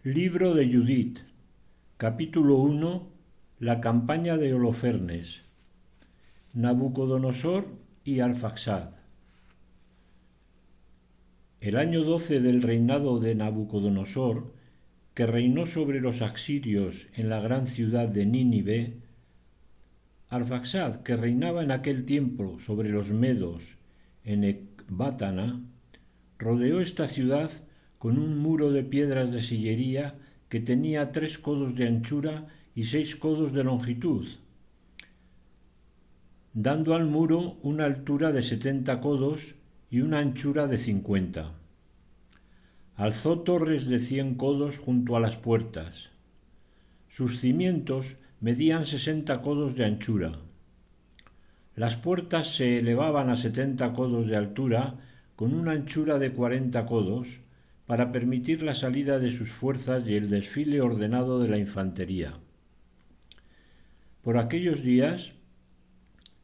Libro de Judith, capítulo 1, la campaña de Holofernes, Nabucodonosor y Arfaxad. El año 12 del reinado de Nabucodonosor, que reinó sobre los asirios en la gran ciudad de Nínive, Arfaxad, que reinaba en aquel tiempo sobre los medos en Ecbátana, rodeó esta ciudad con un muro de piedras de sillería que tenía 3 codos de anchura y 6 codos de longitud, dando al muro una altura de 70 codos y una anchura de 50. Alzó torres de 100 codos junto a las puertas. Sus cimientos medían 60 codos de anchura. Las puertas se elevaban a 70 codos de altura con una anchura de 40 codos para permitir la salida de sus fuerzas y el desfile ordenado de la infantería. Por aquellos días,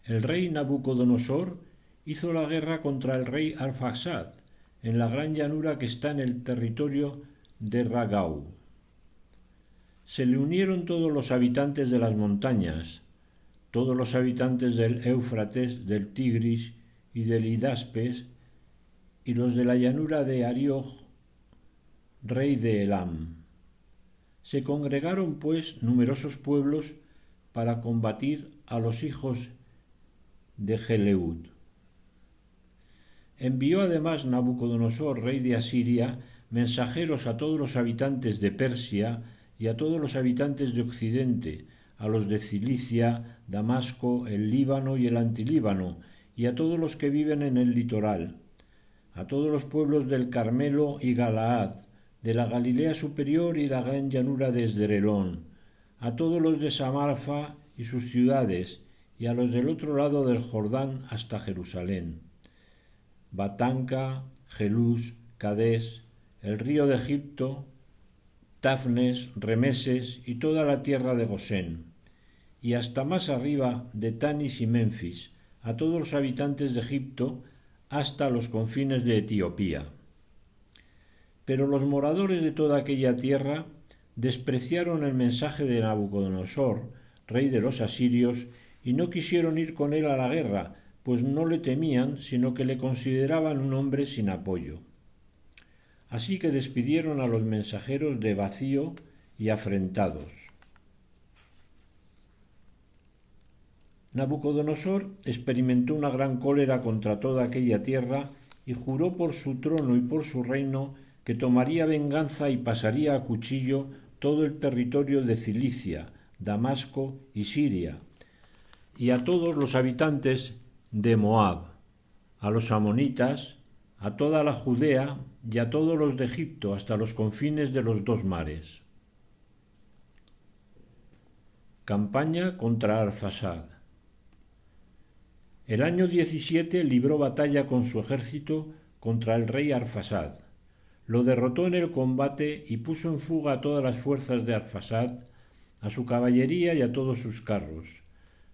el rey Nabucodonosor hizo la guerra contra el rey Arfaxad en la gran llanura que está en el territorio de Ragau. Se le unieron todos los habitantes de las montañas, todos los habitantes del Éufrates, del Tigris y del Hidaspes, y los de la llanura de Ariog, rey de Elam. Se congregaron, pues, numerosos pueblos para combatir a los hijos de Geleud. Envió además Nabucodonosor, rey de Asiria, mensajeros a todos los habitantes de Persia y a todos los habitantes de Occidente, a los de Cilicia, Damasco, el Líbano y el Antilíbano, y a todos los que viven en el litoral, a todos los pueblos del Carmelo y Galaad, de la Galilea superior y la gran llanura de Esderelón, a todos los de Samarfa y sus ciudades, y a los del otro lado del Jordán hasta Jerusalén, Batanca, Gelús, Cadés, el río de Egipto, Tafnes, Remeses y toda la tierra de Gosén, y hasta más arriba de Tanis y Menfis, a todos los habitantes de Egipto, hasta los confines de Etiopía. Pero los moradores de toda aquella tierra despreciaron el mensaje de Nabucodonosor, rey de los asirios, y no quisieron ir con él a la guerra, pues no le temían, sino que le consideraban un hombre sin apoyo. Así que despidieron a los mensajeros de vacío y afrentados. Nabucodonosor experimentó una gran cólera contra toda aquella tierra y juró por su trono y por su reino que tomaría venganza y pasaría a cuchillo todo el territorio de Cilicia, Damasco y Siria, y a todos los habitantes de Moab, a los amonitas, a toda la Judea y a todos los de Egipto hasta los confines de los 2 mares. Campaña contra Arfaxad. El año 17 libró batalla con su ejército contra el rey Arfaxad. Lo derrotó en el combate y puso en fuga a todas las fuerzas de Arfaxad, a su caballería y a todos sus carros.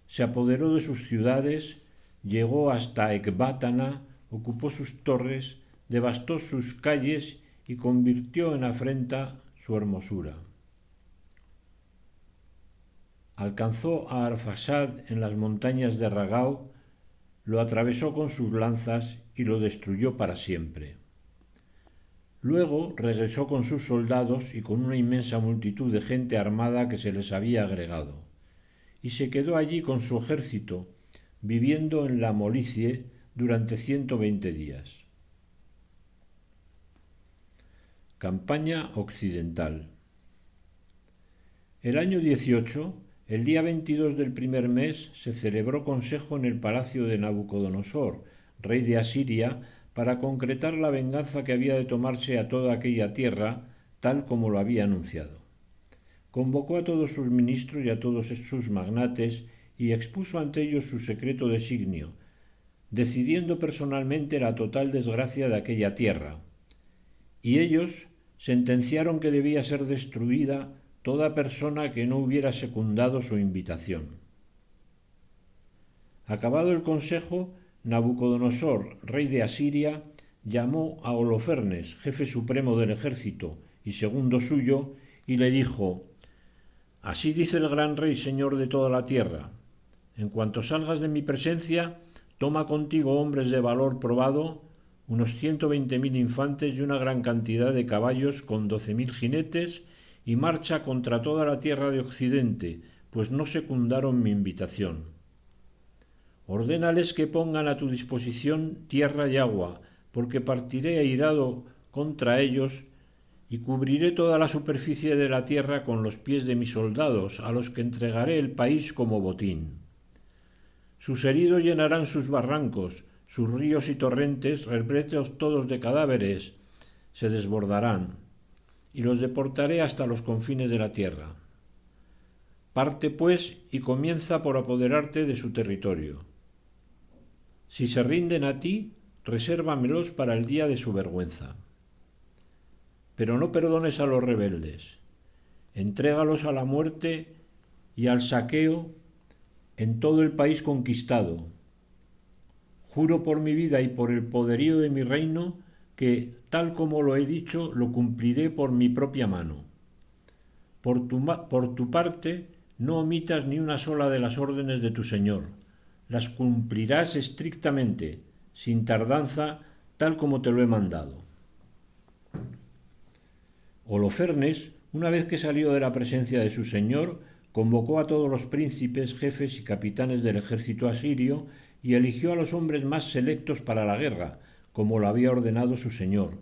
Se apoderó de sus ciudades, llegó hasta Ecbátana, ocupó sus torres, devastó sus calles y convirtió en afrenta su hermosura. Alcanzó a Arfaxad en las montañas de Ragau, lo atravesó con sus lanzas y lo destruyó para siempre. Luego regresó con sus soldados y con una inmensa multitud de gente armada que se les había agregado, y se quedó allí con su ejército, viviendo en la Molicie durante 120 días. Campaña occidental. El año 18, el día 22 del primer mes, se celebró consejo en el palacio de Nabucodonosor, rey de Asiria, para concretar la venganza que había de tomarse a toda aquella tierra, tal como lo había anunciado. Convocó a todos sus ministros y a todos sus magnates y expuso ante ellos su secreto designio, decidiendo personalmente la total desgracia de aquella tierra. Y ellos sentenciaron que debía ser destruida toda persona que no hubiera secundado su invitación. Acabado el consejo, Nabucodonosor, rey de Asiria, llamó a Holofernes, jefe supremo del ejército y segundo suyo, y le dijo: «Así dice el gran rey, señor de toda la tierra. En cuanto salgas de mi presencia, toma contigo hombres de valor probado, unos 120.000 infantes y una gran cantidad de caballos con 12.000 jinetes, y marcha contra toda la tierra de Occidente, pues no secundaron mi invitación. Ordénales que pongan a tu disposición tierra y agua, porque partiré airado contra ellos y cubriré toda la superficie de la tierra con los pies de mis soldados, a los que entregaré el país como botín. Sus heridos llenarán sus barrancos, sus ríos y torrentes, repletos todos de cadáveres, se desbordarán, y los deportaré hasta los confines de la tierra. Parte, pues, y comienza por apoderarte de su territorio. Si se rinden a ti, resérvamelos para el día de su vergüenza. Pero no perdones a los rebeldes. Entrégalos a la muerte y al saqueo en todo el país conquistado. Juro por mi vida y por el poderío de mi reino que, tal como lo he dicho, lo cumpliré por mi propia mano. Por tu parte, no omitas ni una sola de las órdenes de tu señor. Las cumplirás estrictamente, sin tardanza, tal como te lo he mandado». Holofernes, una vez que salió de la presencia de su señor, convocó a todos los príncipes, jefes y capitanes del ejército asirio y eligió a los hombres más selectos para la guerra, como lo había ordenado su señor,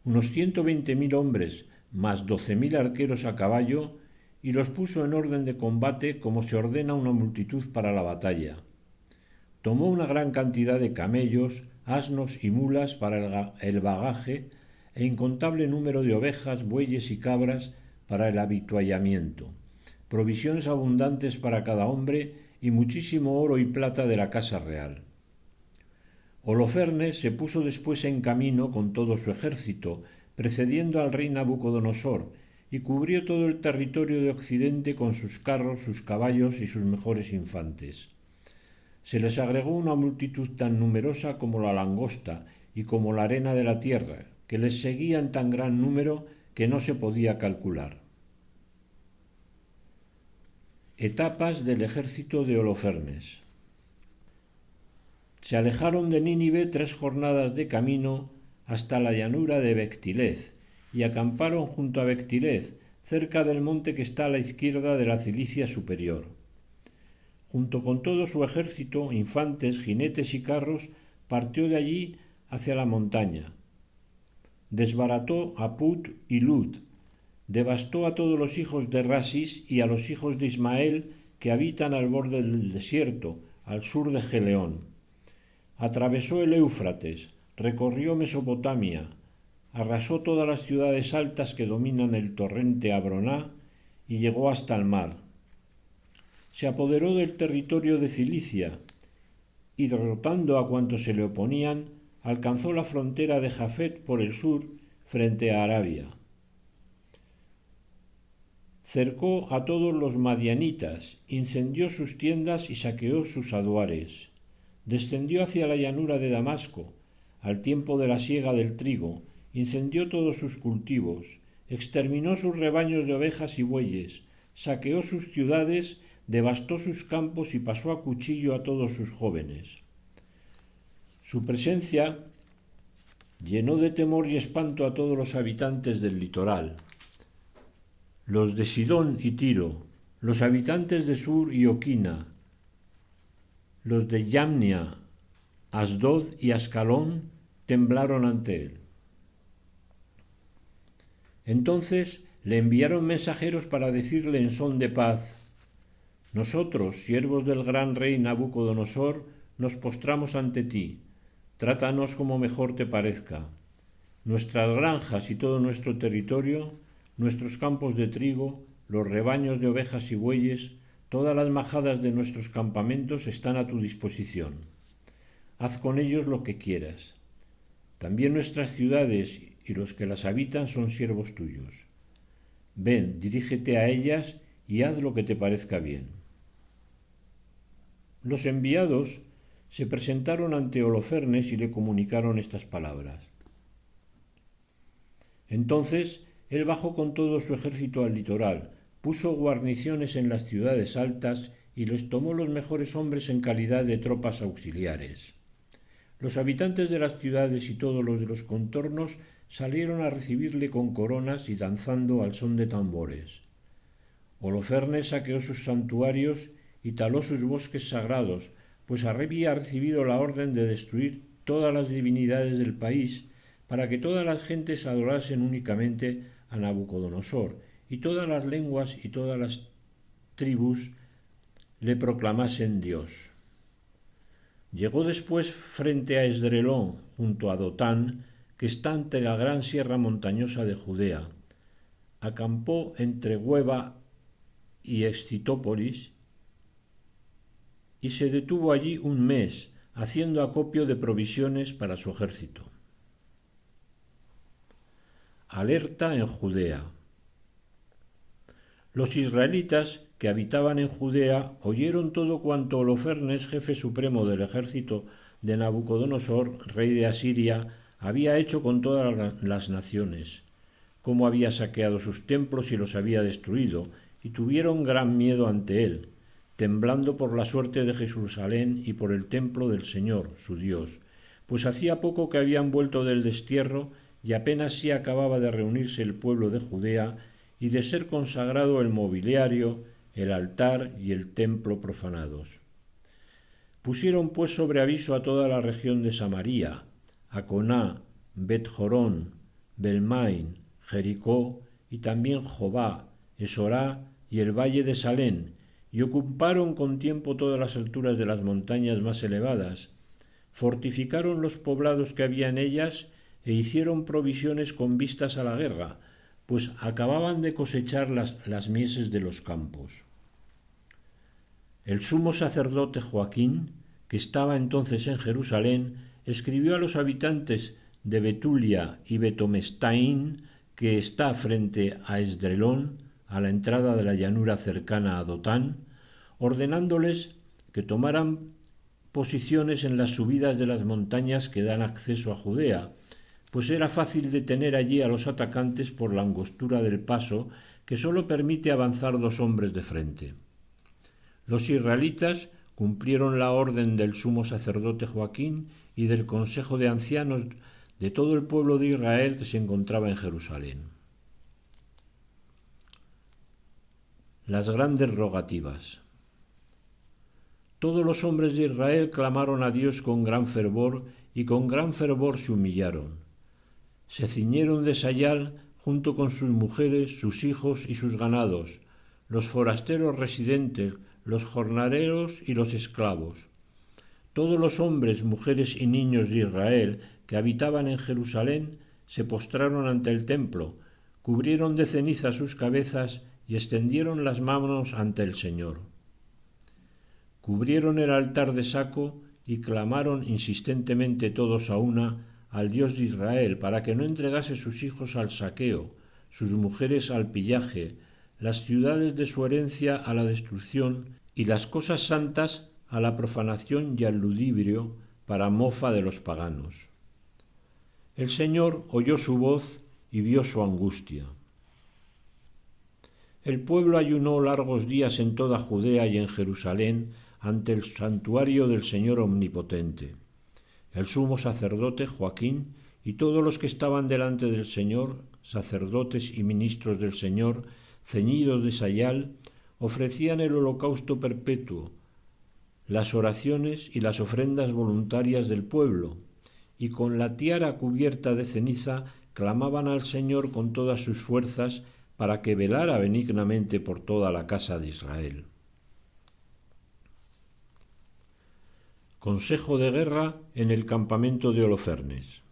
unos 120.000 hombres, más 12.000 arqueros a caballo, y los puso en orden de combate como se ordena una multitud para la batalla. Tomó una gran cantidad de camellos, asnos y mulas para el bagaje, e incontable número de ovejas, bueyes y cabras para el avituallamiento, provisiones abundantes para cada hombre y muchísimo oro y plata de la casa real. Holofernes se puso después en camino con todo su ejército, precediendo al rey Nabucodonosor, y cubrió todo el territorio de Occidente con sus carros, sus caballos y sus mejores infantes. Se les agregó una multitud tan numerosa como la langosta y como la arena de la tierra, que les seguía en tan gran número que no se podía calcular. Etapas del ejército de Holofernes. Se alejaron de Nínive 3 jornadas de camino hasta la llanura de Bectilez, y acamparon junto a Bectilez, cerca del monte que está a la izquierda de la Cilicia superior. Junto con todo su ejército, infantes, jinetes y carros, partió de allí hacia la montaña. Desbarató a Put y Lud, devastó a todos los hijos de Rasis y a los hijos de Ismael que habitan al borde del desierto, al sur de Geleón. Atravesó el Éufrates, recorrió Mesopotamia, arrasó todas las ciudades altas que dominan el torrente Abroná y llegó hasta el mar. Se apoderó del territorio de Cilicia y, derrotando a cuantos se le oponían, alcanzó la frontera de Jafet por el sur frente a Arabia. Cercó a todos los madianitas, incendió sus tiendas y saqueó sus aduares. Descendió hacia la llanura de Damasco, al tiempo de la siega del trigo, incendió todos sus cultivos, exterminó sus rebaños de ovejas y bueyes, saqueó sus ciudades, devastó sus campos y pasó a cuchillo a todos sus jóvenes. Su presencia llenó de temor y espanto a todos los habitantes del litoral, los de Sidón y Tiro, los habitantes de Sur y Oquina, los de Yamnia, Asdod y Ascalón temblaron ante él. Entonces le enviaron mensajeros para decirle en son de paz: «Nosotros, siervos del gran rey Nabucodonosor, nos postramos ante ti. Trátanos como mejor te parezca. Nuestras granjas y todo nuestro territorio, nuestros campos de trigo, los rebaños de ovejas y bueyes, todas las majadas de nuestros campamentos están a tu disposición. Haz con ellos lo que quieras. También nuestras ciudades y los que las habitan son siervos tuyos. Ven, dirígete a ellas y haz lo que te parezca bien». Los enviados se presentaron ante Holofernes y le comunicaron estas palabras: Entonces él bajó con todo su ejército al litoral, puso guarniciones en las ciudades altas y les tomó los mejores hombres en calidad de tropas auxiliares. Los habitantes de las ciudades y todos los de los contornos salieron a recibirle con coronas y danzando al son de tambores. Holofernes saqueó sus santuarios y taló sus bosques sagrados, pues había recibido la orden de destruir todas las divinidades del país para que todas las gentes adorasen únicamente a Nabucodonosor y todas las lenguas y todas las tribus le proclamasen Dios. Llegó después frente a Esdrelón, junto a Dotán, que está ante la gran sierra montañosa de Judea. Acampó entre Hueba y Excitópolis y se detuvo allí un mes, haciendo acopio de provisiones para su ejército. Alerta en Judea. Los israelitas que habitaban en Judea oyeron todo cuanto Holofernes, jefe supremo del ejército de Nabucodonosor, rey de Asiria, había hecho con todas las naciones, cómo había saqueado sus templos y los había destruido, y tuvieron gran miedo ante él, temblando por la suerte de Jerusalén y por el templo del Señor, su Dios, pues hacía poco que habían vuelto del destierro y apenas si acababa de reunirse el pueblo de Judea y de ser consagrado el mobiliario, el altar y el templo profanados. Pusieron pues sobre aviso a toda la región de Samaria, a Coná, Bet-Jorón, Belmain, Jericó y también Jobá, Esorá y el valle de Salén, y ocuparon con tiempo todas las alturas de las montañas más elevadas, fortificaron los poblados que había en ellas e hicieron provisiones con vistas a la guerra, pues acababan de cosechar las mieses de los campos. El sumo sacerdote Joaquín, que estaba entonces en Jerusalén, escribió a los habitantes de Betulia y Betomestaín, que está frente a Esdrelón, a la entrada de la llanura cercana a Dotán, ordenándoles que tomaran posiciones en las subidas de las montañas que dan acceso a Judea, pues era fácil detener allí a los atacantes por la angostura del paso que sólo permite avanzar 2 hombres de frente. Los israelitas cumplieron la orden del sumo sacerdote Joaquín y del consejo de ancianos de todo el pueblo de Israel que se encontraba en Jerusalén. Las grandes rogativas. Todos los hombres de Israel clamaron a Dios con gran fervor y con gran fervor se humillaron. Se ciñeron de sayal junto con sus mujeres, sus hijos y sus ganados, los forasteros residentes, los jornaleros y los esclavos. Todos los hombres, mujeres y niños de Israel que habitaban en Jerusalén se postraron ante el templo, cubrieron de ceniza sus cabezas y extendieron las manos ante el Señor. Cubrieron el altar de saco y clamaron insistentemente todos a una al Dios de Israel para que no entregase sus hijos al saqueo, sus mujeres al pillaje, las ciudades de su herencia a la destrucción y las cosas santas a la profanación y al ludibrio para mofa de los paganos. El Señor oyó su voz y vio su angustia. El pueblo ayunó largos días en toda Judea y en Jerusalén ante el santuario del Señor Omnipotente. El sumo sacerdote Joaquín y todos los que estaban delante del Señor, sacerdotes y ministros del Señor, ceñidos de sayal, ofrecían el holocausto perpetuo, las oraciones y las ofrendas voluntarias del pueblo, y con la tiara cubierta de ceniza clamaban al Señor con todas sus fuerzas para que velara benignamente por toda la casa de Israel. Consejo de guerra en el campamento de Holofernes.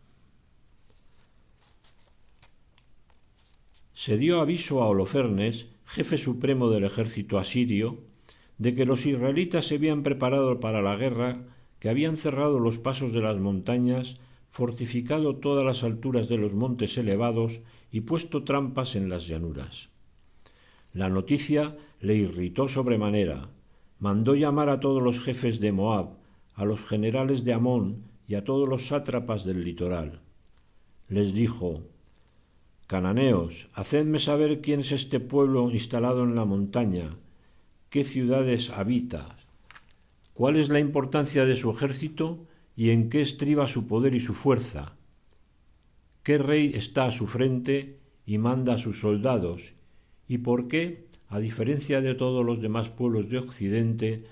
Se dio aviso a Holofernes, jefe supremo del ejército asirio, de que los israelitas se habían preparado para la guerra, que habían cerrado los pasos de las montañas, fortificado todas las alturas de los montes elevados y puesto trampas en las llanuras. La noticia le irritó sobremanera. Mandó llamar a todos los jefes de Moab, a los generales de Amón y a todos los sátrapas del litoral. Les dijo: Cananeos, hacedme saber quién es este pueblo instalado en la montaña, qué ciudades habita, cuál es la importancia de su ejército y en qué estriba su poder y su fuerza, qué rey está a su frente y manda a sus soldados, y por qué, a diferencia de todos los demás pueblos de Occidente,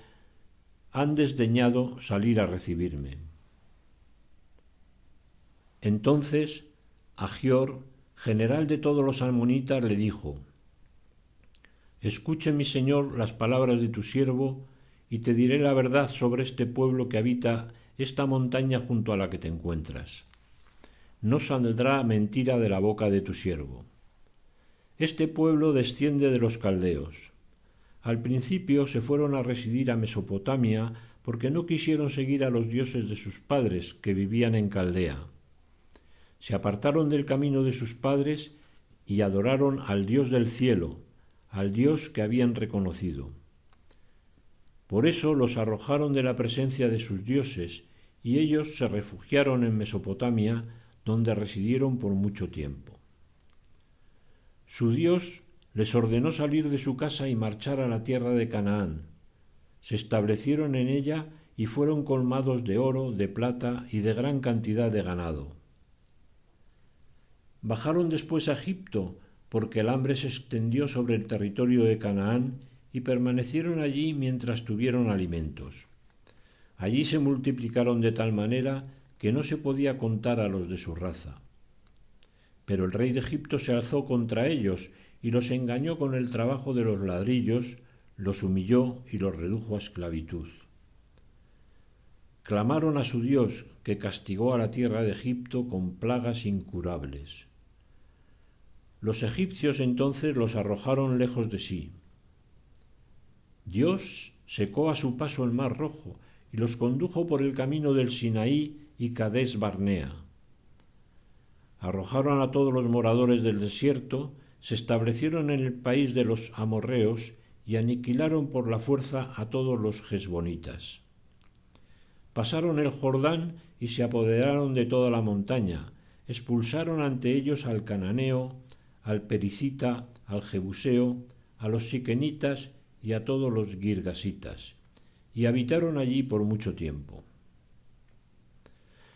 han desdeñado salir a recibirme. Entonces Agior, general de todos los amonitas, le dijo: Escuche, mi señor, las palabras de tu siervo, y te diré la verdad sobre este pueblo que habita esta montaña junto a la que te encuentras. No saldrá mentira de la boca de tu siervo. Este pueblo desciende de los caldeos. Al principio se fueron a residir a Mesopotamia porque no quisieron seguir a los dioses de sus padres que vivían en Caldea. Se apartaron del camino de sus padres y adoraron al Dios del cielo, al Dios que habían reconocido. Por eso los arrojaron de la presencia de sus dioses, y ellos se refugiaron en Mesopotamia, donde residieron por mucho tiempo. Su Dios les ordenó salir de su casa y marchar a la tierra de Canaán. Se establecieron en ella y fueron colmados de oro, de plata y de gran cantidad de ganado. Bajaron después a Egipto, porque el hambre se extendió sobre el territorio de Canaán, y permanecieron allí mientras tuvieron alimentos. Allí se multiplicaron de tal manera que no se podía contar a los de su raza. Pero el rey de Egipto se alzó contra ellos y los engañó con el trabajo de los ladrillos, los humilló y los redujo a esclavitud. Clamaron a su Dios, que castigó a la tierra de Egipto con plagas incurables. Los egipcios entonces los arrojaron lejos de sí. Dios secó a su paso el mar Rojo y los condujo por el camino del Sinaí y Cades Barnea. Arrojaron a todos los moradores del desierto, se establecieron en el país de los amorreos y aniquilaron por la fuerza a todos los gesbonitas. Pasaron el Jordán y se apoderaron de toda la montaña, expulsaron ante ellos al cananeo, al pericita, al jebuseo, a los siquenitas y a todos los girgasitas, y habitaron allí por mucho tiempo.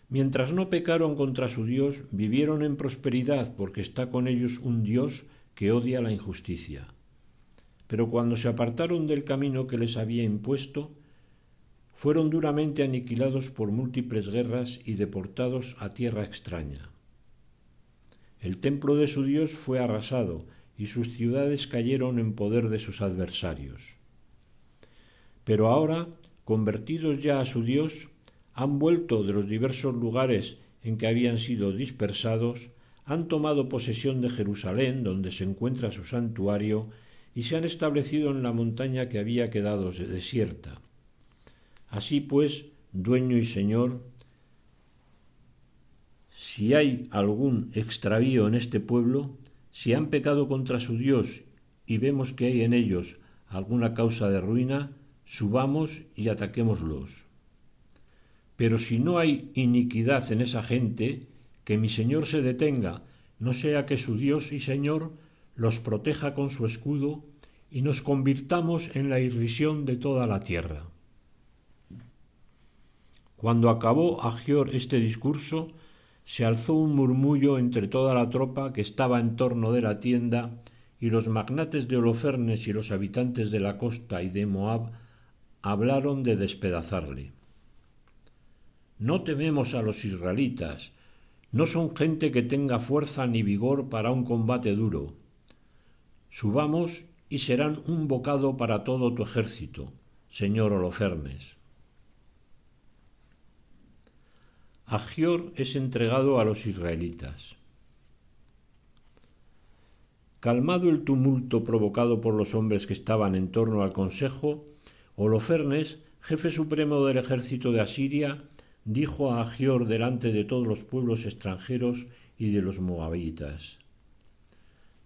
Mientras no pecaron contra su Dios, vivieron en prosperidad, porque está con ellos un Dios que odia la injusticia. Pero cuando se apartaron del camino que les había impuesto, fueron duramente aniquilados por múltiples guerras y deportados a tierra extraña. El templo de su Dios fue arrasado, y sus ciudades cayeron en poder de sus adversarios. Pero ahora, convertidos ya a su Dios, han vuelto de los diversos lugares en que habían sido dispersados, han tomado posesión de Jerusalén, donde se encuentra su santuario, y se han establecido en la montaña que había quedado desierta. Así pues, dueño y señor, si hay algún extravío en este pueblo, si han pecado contra su Dios y vemos que hay en ellos alguna causa de ruina, subamos y ataquémoslos. Pero si no hay iniquidad en esa gente, que mi Señor se detenga, no sea que su Dios y Señor los proteja con su escudo y nos convirtamos en la irrisión de toda la tierra. Cuando acabó Agior este discurso, se alzó un murmullo entre toda la tropa que estaba en torno de la tienda, y los magnates de Holofernes y los habitantes de la costa y de Moab hablaron de despedazarle. No tememos a los israelitas, no son gente que tenga fuerza ni vigor para un combate duro. Subamos y serán un bocado para todo tu ejército, señor Holofernes. Agior es entregado a los israelitas. Calmado el tumulto provocado por los hombres que estaban en torno al consejo, Holofernes, jefe supremo del ejército de Asiria, dijo a Agior delante de todos los pueblos extranjeros y de los moabitas: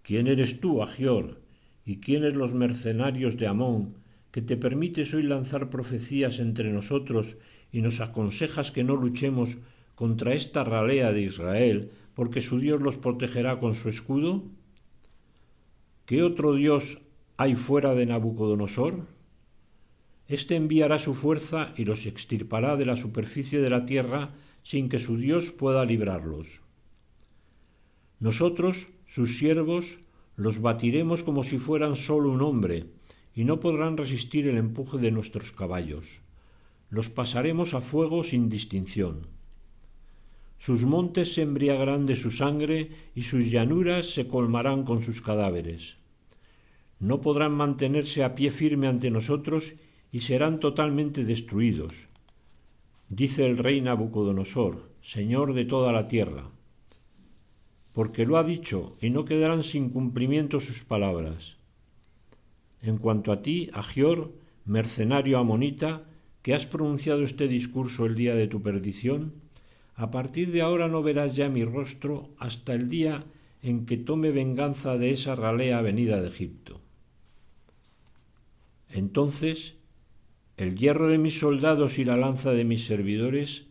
¿Quién eres tú, Agior, y quiénes los mercenarios de Amón, que te permites hoy lanzar profecías entre nosotros y nos aconsejas que no luchemos contra esta ralea de Israel porque su Dios los protegerá con su escudo? ¿Qué otro Dios hay fuera de Nabucodonosor? Este enviará su fuerza y los extirpará de la superficie de la tierra sin que su Dios pueda librarlos. Nosotros, sus siervos, los batiremos como si fueran solo un hombre, y no podrán resistir el empuje de nuestros caballos. Los pasaremos a fuego sin distinción. Sus montes se embriagarán de su sangre y sus llanuras se colmarán con sus cadáveres. No podrán mantenerse a pie firme ante nosotros y serán totalmente destruidos, dice el rey Nabucodonosor, señor de toda la tierra. Porque lo ha dicho, y no quedarán sin cumplimiento sus palabras. En cuanto a ti, Agior, mercenario amonita, que has pronunciado este discurso el día de tu perdición, a partir de ahora no verás ya mi rostro hasta el día en que tome venganza de esa ralea venida de Egipto. Entonces, el hierro de mis soldados y la lanza de mis servidores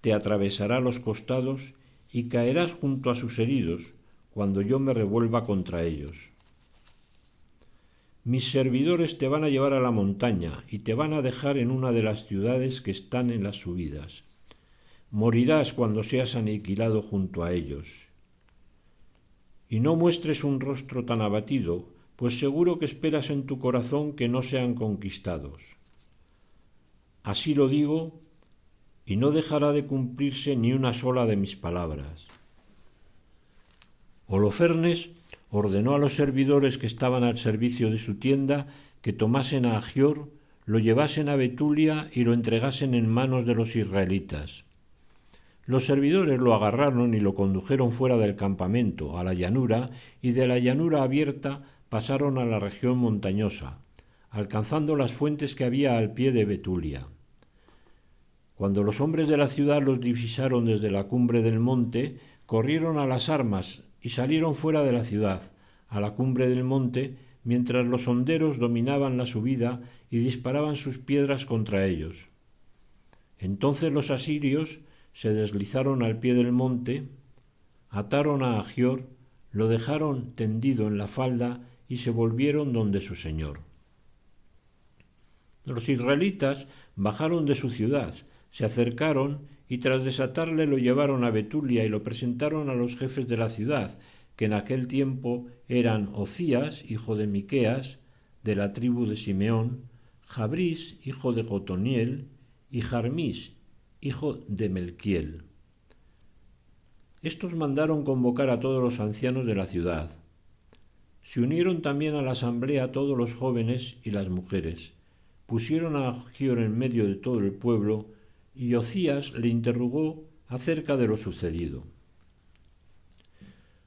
te atravesará los costados y caerás junto a sus heridos cuando yo me revuelva contra ellos. Mis servidores te van a llevar a la montaña y te van a dejar en una de las ciudades que están en las subidas. Morirás cuando seas aniquilado junto a ellos. Y no muestres un rostro tan abatido, pues seguro que esperas en tu corazón que no sean conquistados. Así lo digo, y no dejará de cumplirse ni una sola de mis palabras. Holofernes ordenó a los servidores que estaban al servicio de su tienda que tomasen a Agior, lo llevasen a Betulia y lo entregasen en manos de los israelitas. Los servidores lo agarraron y lo condujeron fuera del campamento, a la llanura, y de la llanura abierta pasaron a la región montañosa, alcanzando las fuentes que había al pie de Betulia. Cuando los hombres de la ciudad los divisaron desde la cumbre del monte, corrieron a las armas y salieron fuera de la ciudad, a la cumbre del monte, mientras los honderos dominaban la subida y disparaban sus piedras contra ellos. Entonces los asirios se deslizaron al pie del monte, ataron a Agior, lo dejaron tendido en la falda y se volvieron donde su señor. Los israelitas bajaron de su ciudad, se acercaron y tras desatarle lo llevaron a Betulia y lo presentaron a los jefes de la ciudad, que en aquel tiempo eran Ocías, hijo de Miqueas, de la tribu de Simeón, Jabrís, hijo de Gotoniel, y Jarmís, hijo de Melquiel. Estos mandaron convocar a todos los ancianos de la ciudad. Se unieron también a la asamblea todos los jóvenes y las mujeres. Pusieron a Agior en medio de todo el pueblo, y Ocías le interrogó acerca de lo sucedido.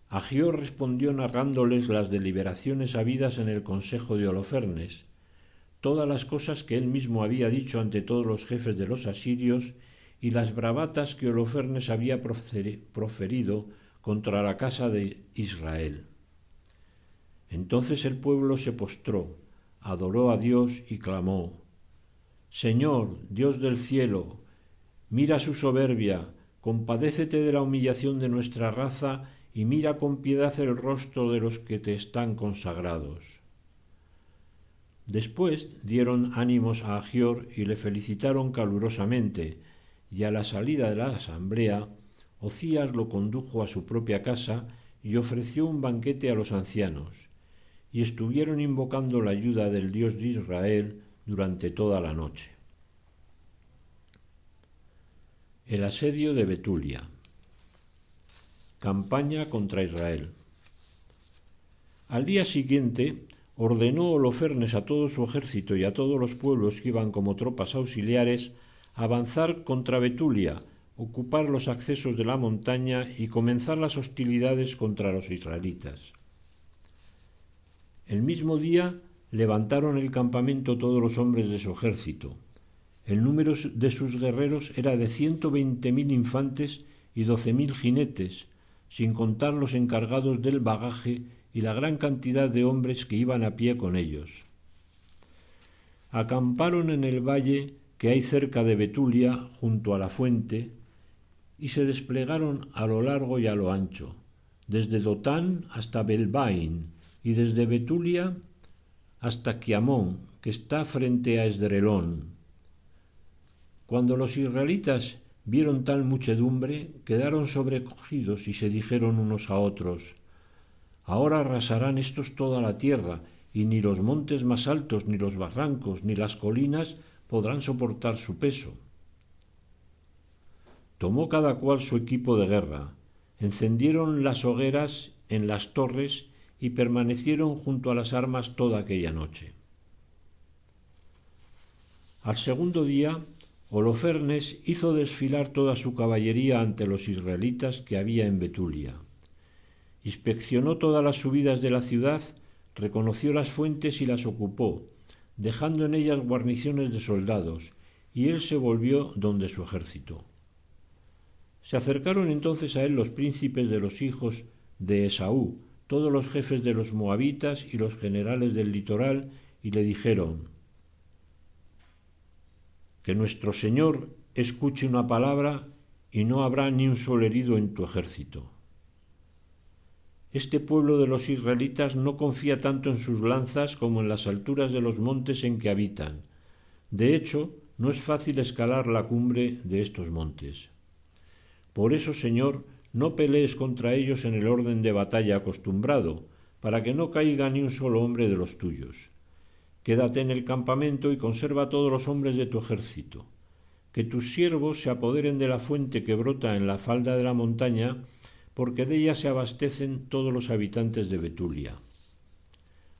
Agior respondió narrándoles las deliberaciones habidas en el consejo de Holofernes, todas las cosas que él mismo había dicho ante todos los jefes de los asirios y las bravatas que Holofernes había proferido contra la casa de Israel. Entonces el pueblo se postró, adoró a Dios y clamó: Señor, Dios del cielo, mira su soberbia, compadécete de la humillación de nuestra raza y mira con piedad el rostro de los que te están consagrados. Después dieron ánimos a Agior y le felicitaron calurosamente, y a la salida de la asamblea, Ocías lo condujo a su propia casa y ofreció un banquete a los ancianos, y estuvieron invocando la ayuda del Dios de Israel durante toda la noche. El asedio de Betulia. Campaña contra Israel. Al día siguiente ordenó Holofernes a todo su ejército y a todos los pueblos que iban como tropas auxiliares avanzar contra Betulia, ocupar los accesos de la montaña y comenzar las hostilidades contra los israelitas. El mismo día levantaron el campamento todos los hombres de su ejército. El número de sus guerreros era de 120.000 infantes y 12.000 jinetes, sin contar los encargados del bagaje y la gran cantidad de hombres que iban a pie con ellos. Acamparon en el valle que hay cerca de Betulia, junto a la fuente, y se desplegaron a lo largo y a lo ancho, desde Dotán hasta Belbain y desde Betulia hasta Quiamón, que está frente a Esdrelón. Cuando los israelitas vieron tal muchedumbre, quedaron sobrecogidos y se dijeron unos a otros: ahora arrasarán estos toda la tierra, y ni los montes más altos, ni los barrancos, ni las colinas podrán soportar su peso. Tomó cada cual su equipo de guerra, encendieron las hogueras en las torres y permanecieron junto a las armas toda aquella noche. Al segundo día, Holofernes hizo desfilar toda su caballería ante los israelitas que había en Betulia. Inspeccionó todas las subidas de la ciudad, reconoció las fuentes y las ocupó, dejando en ellas guarniciones de soldados, y él se volvió donde su ejército. Se acercaron entonces a él los príncipes de los hijos de Esaú, todos los jefes de los moabitas y los generales del litoral, y le dijeron: que nuestro Señor escuche una palabra y no habrá ni un solo herido en tu ejército. Este pueblo de los israelitas no confía tanto en sus lanzas como en las alturas de los montes en que habitan. De hecho, no es fácil escalar la cumbre de estos montes. Por eso, Señor, no pelees contra ellos en el orden de batalla acostumbrado, para que no caiga ni un solo hombre de los tuyos. Quédate en el campamento y conserva a todos los hombres de tu ejército. Que tus siervos se apoderen de la fuente que brota en la falda de la montaña, porque de ella se abastecen todos los habitantes de Betulia.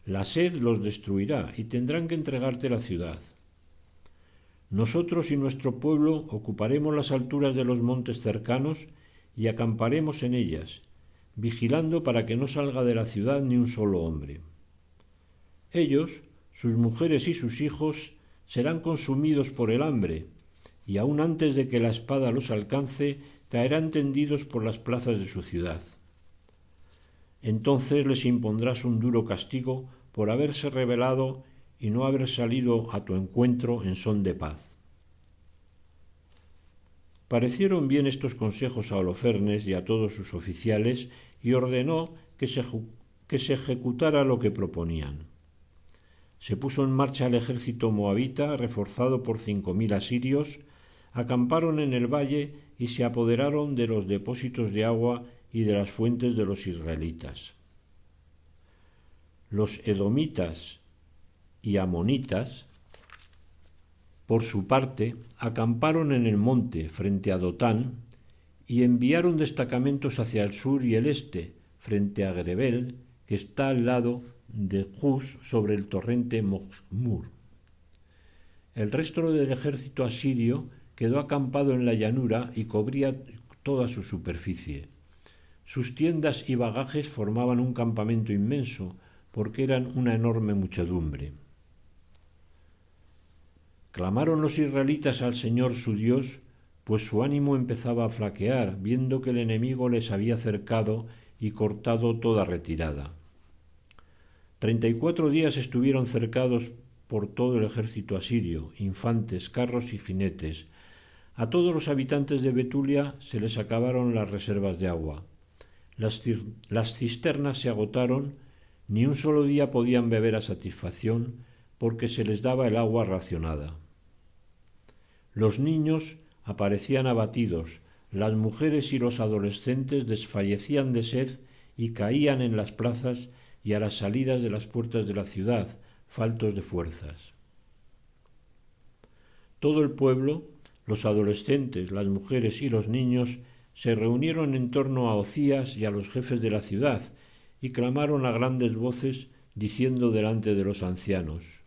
La sed los destruirá y tendrán que entregarte la ciudad. Nosotros y nuestro pueblo ocuparemos las alturas de los montes cercanos y acamparemos en ellas, vigilando para que no salga de la ciudad ni un solo hombre. Ellos, sus mujeres y sus hijos, serán consumidos por el hambre, y aun antes de que la espada los alcance, caerán tendidos por las plazas de su ciudad. Entonces les impondrás un duro castigo por haberse rebelado y no haber salido a tu encuentro en son de paz. Parecieron bien estos consejos a Holofernes y a todos sus oficiales, y ordenó que se ejecutara lo que proponían. Se puso en marcha el ejército moabita, reforzado por 5.000 asirios, acamparon en el valle y se apoderaron de los depósitos de agua y de las fuentes de los israelitas. Los edomitas y amonitas, por su parte, acamparon en el monte frente a Dotán y enviaron destacamentos hacia el sur y el este, frente a Grebel, que está al lado de Jus sobre el torrente Mohmur. El resto del ejército asirio quedó acampado en la llanura y cubría toda su superficie. Sus tiendas y bagajes formaban un campamento inmenso, porque eran una enorme muchedumbre. Clamaron los israelitas al Señor su Dios, pues su ánimo empezaba a flaquear, viendo que el enemigo les había cercado y cortado toda retirada. 34 días estuvieron cercados por todo el ejército asirio, infantes, carros y jinetes. A todos los habitantes de Betulia se les acabaron las reservas de agua. Las cisternas se agotaron, ni un solo día podían beber a satisfacción, porque se les daba el agua racionada. Los niños aparecían abatidos, las mujeres y los adolescentes desfallecían de sed y caían en las plazas y a las salidas de las puertas de la ciudad, faltos de fuerzas. Todo el pueblo, los adolescentes, las mujeres y los niños, se reunieron en torno a Ocías y a los jefes de la ciudad, y clamaron a grandes voces, diciendo delante de los ancianos: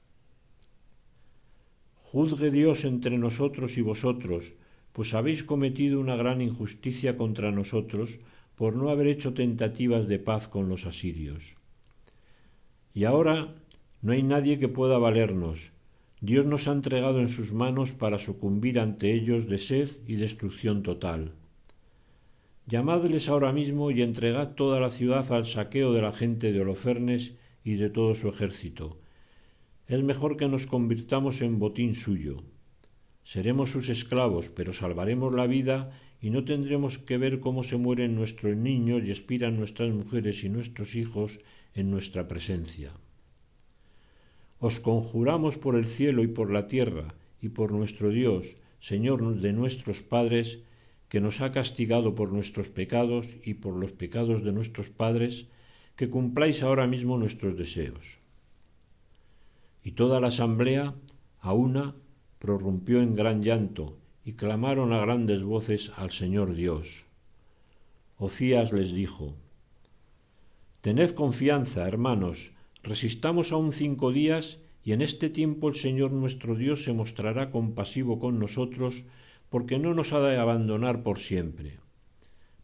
Juzgue Dios entre nosotros y vosotros, pues habéis cometido una gran injusticia contra nosotros por no haber hecho tentativas de paz con los asirios. Y ahora no hay nadie que pueda valernos. Dios nos ha entregado en sus manos para sucumbir ante ellos de sed y destrucción total. Llamadles ahora mismo y entregad toda la ciudad al saqueo de la gente de Holofernes y de todo su ejército. Es mejor que nos convirtamos en botín suyo. Seremos sus esclavos, pero salvaremos la vida y no tendremos que ver cómo se mueren nuestros niños y expiran nuestras mujeres y nuestros hijos en nuestra presencia. Os conjuramos por el cielo y por la tierra, y por nuestro Dios, Señor de nuestros padres, que nos ha castigado por nuestros pecados y por los pecados de nuestros padres, que cumpláis ahora mismo nuestros deseos. Y toda la asamblea, a una, prorrumpió en gran llanto, y clamaron a grandes voces al Señor Dios. Ocías les dijo: Tened confianza, hermanos, resistamos aún 5 días, y en este tiempo el Señor nuestro Dios se mostrará compasivo con nosotros, porque no nos ha de abandonar por siempre.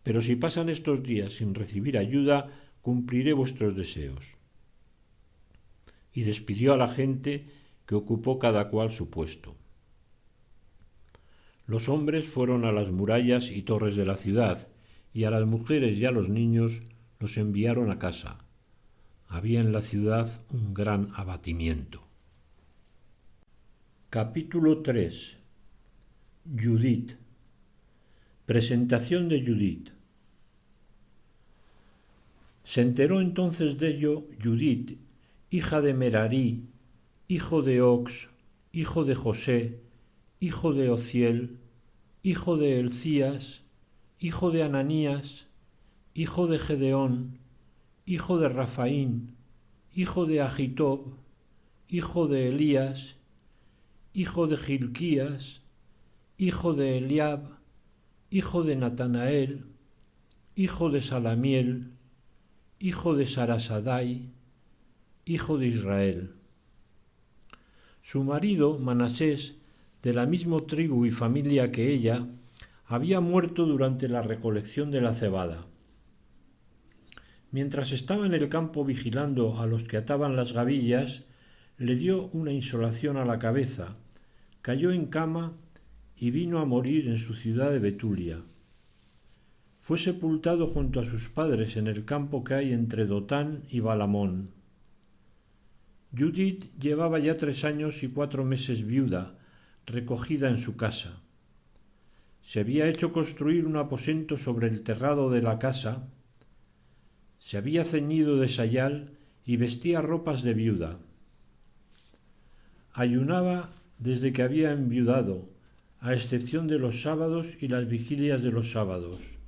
Pero si pasan estos días sin recibir ayuda, cumpliré vuestros deseos. Y despidió a la gente, que ocupó cada cual su puesto. Los hombres fueron a las murallas y torres de la ciudad, y a las mujeres y a los niños los enviaron a casa. Había en la ciudad un gran abatimiento. Capítulo 3. Judith. Presentación de Judith. Se enteró entonces de ello Judith, hija de Merarí, hijo de Ox, hijo de José, hijo de Ociel, hijo de Elcías, hijo de Ananías, hijo de Gedeón, hijo de Rafaín, hijo de Agitob, hijo de Elías, hijo de Gilquías, hijo de Eliab, hijo de Natanael, hijo de Salamiel, hijo de Sarasadai, hijo de Israel. Su marido, Manasés, de la misma tribu y familia que ella, había muerto durante la recolección de la cebada. Mientras estaba en el campo vigilando a los que ataban las gavillas, le dio una insolación a la cabeza, cayó en cama y vino a morir en su ciudad de Betulia. Fue sepultado junto a sus padres en el campo que hay entre Dotán y Balamón. Judith llevaba ya 3 años y 4 meses viuda, recogida en su casa. Se había hecho construir un aposento sobre el terrado de la casa, se había ceñido de sayal y vestía ropas de viuda. Ayunaba desde que había enviudado, a excepción de los sábados y las vigilias de los sábados,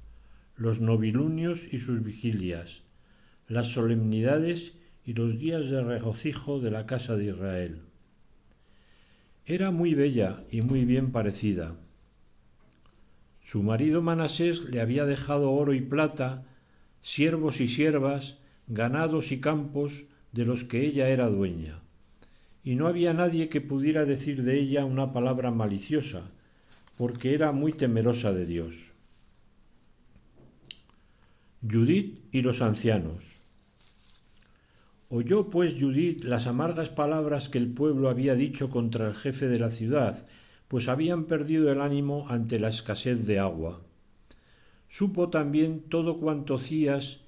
los novilunios y sus vigilias, las solemnidades y los días de regocijo de la casa de Israel. Era muy bella y muy bien parecida. Su marido Manasés le había dejado oro y plata, siervos y siervas, ganados y campos de los que ella era dueña, y no había nadie que pudiera decir de ella una palabra maliciosa, porque era muy temerosa de Dios. Judith y los ancianos. Oyó pues Judith las amargas palabras que el pueblo había dicho contra el jefe de la ciudad, pues habían perdido el ánimo ante la escasez de agua. Supo también todo cuanto Ocías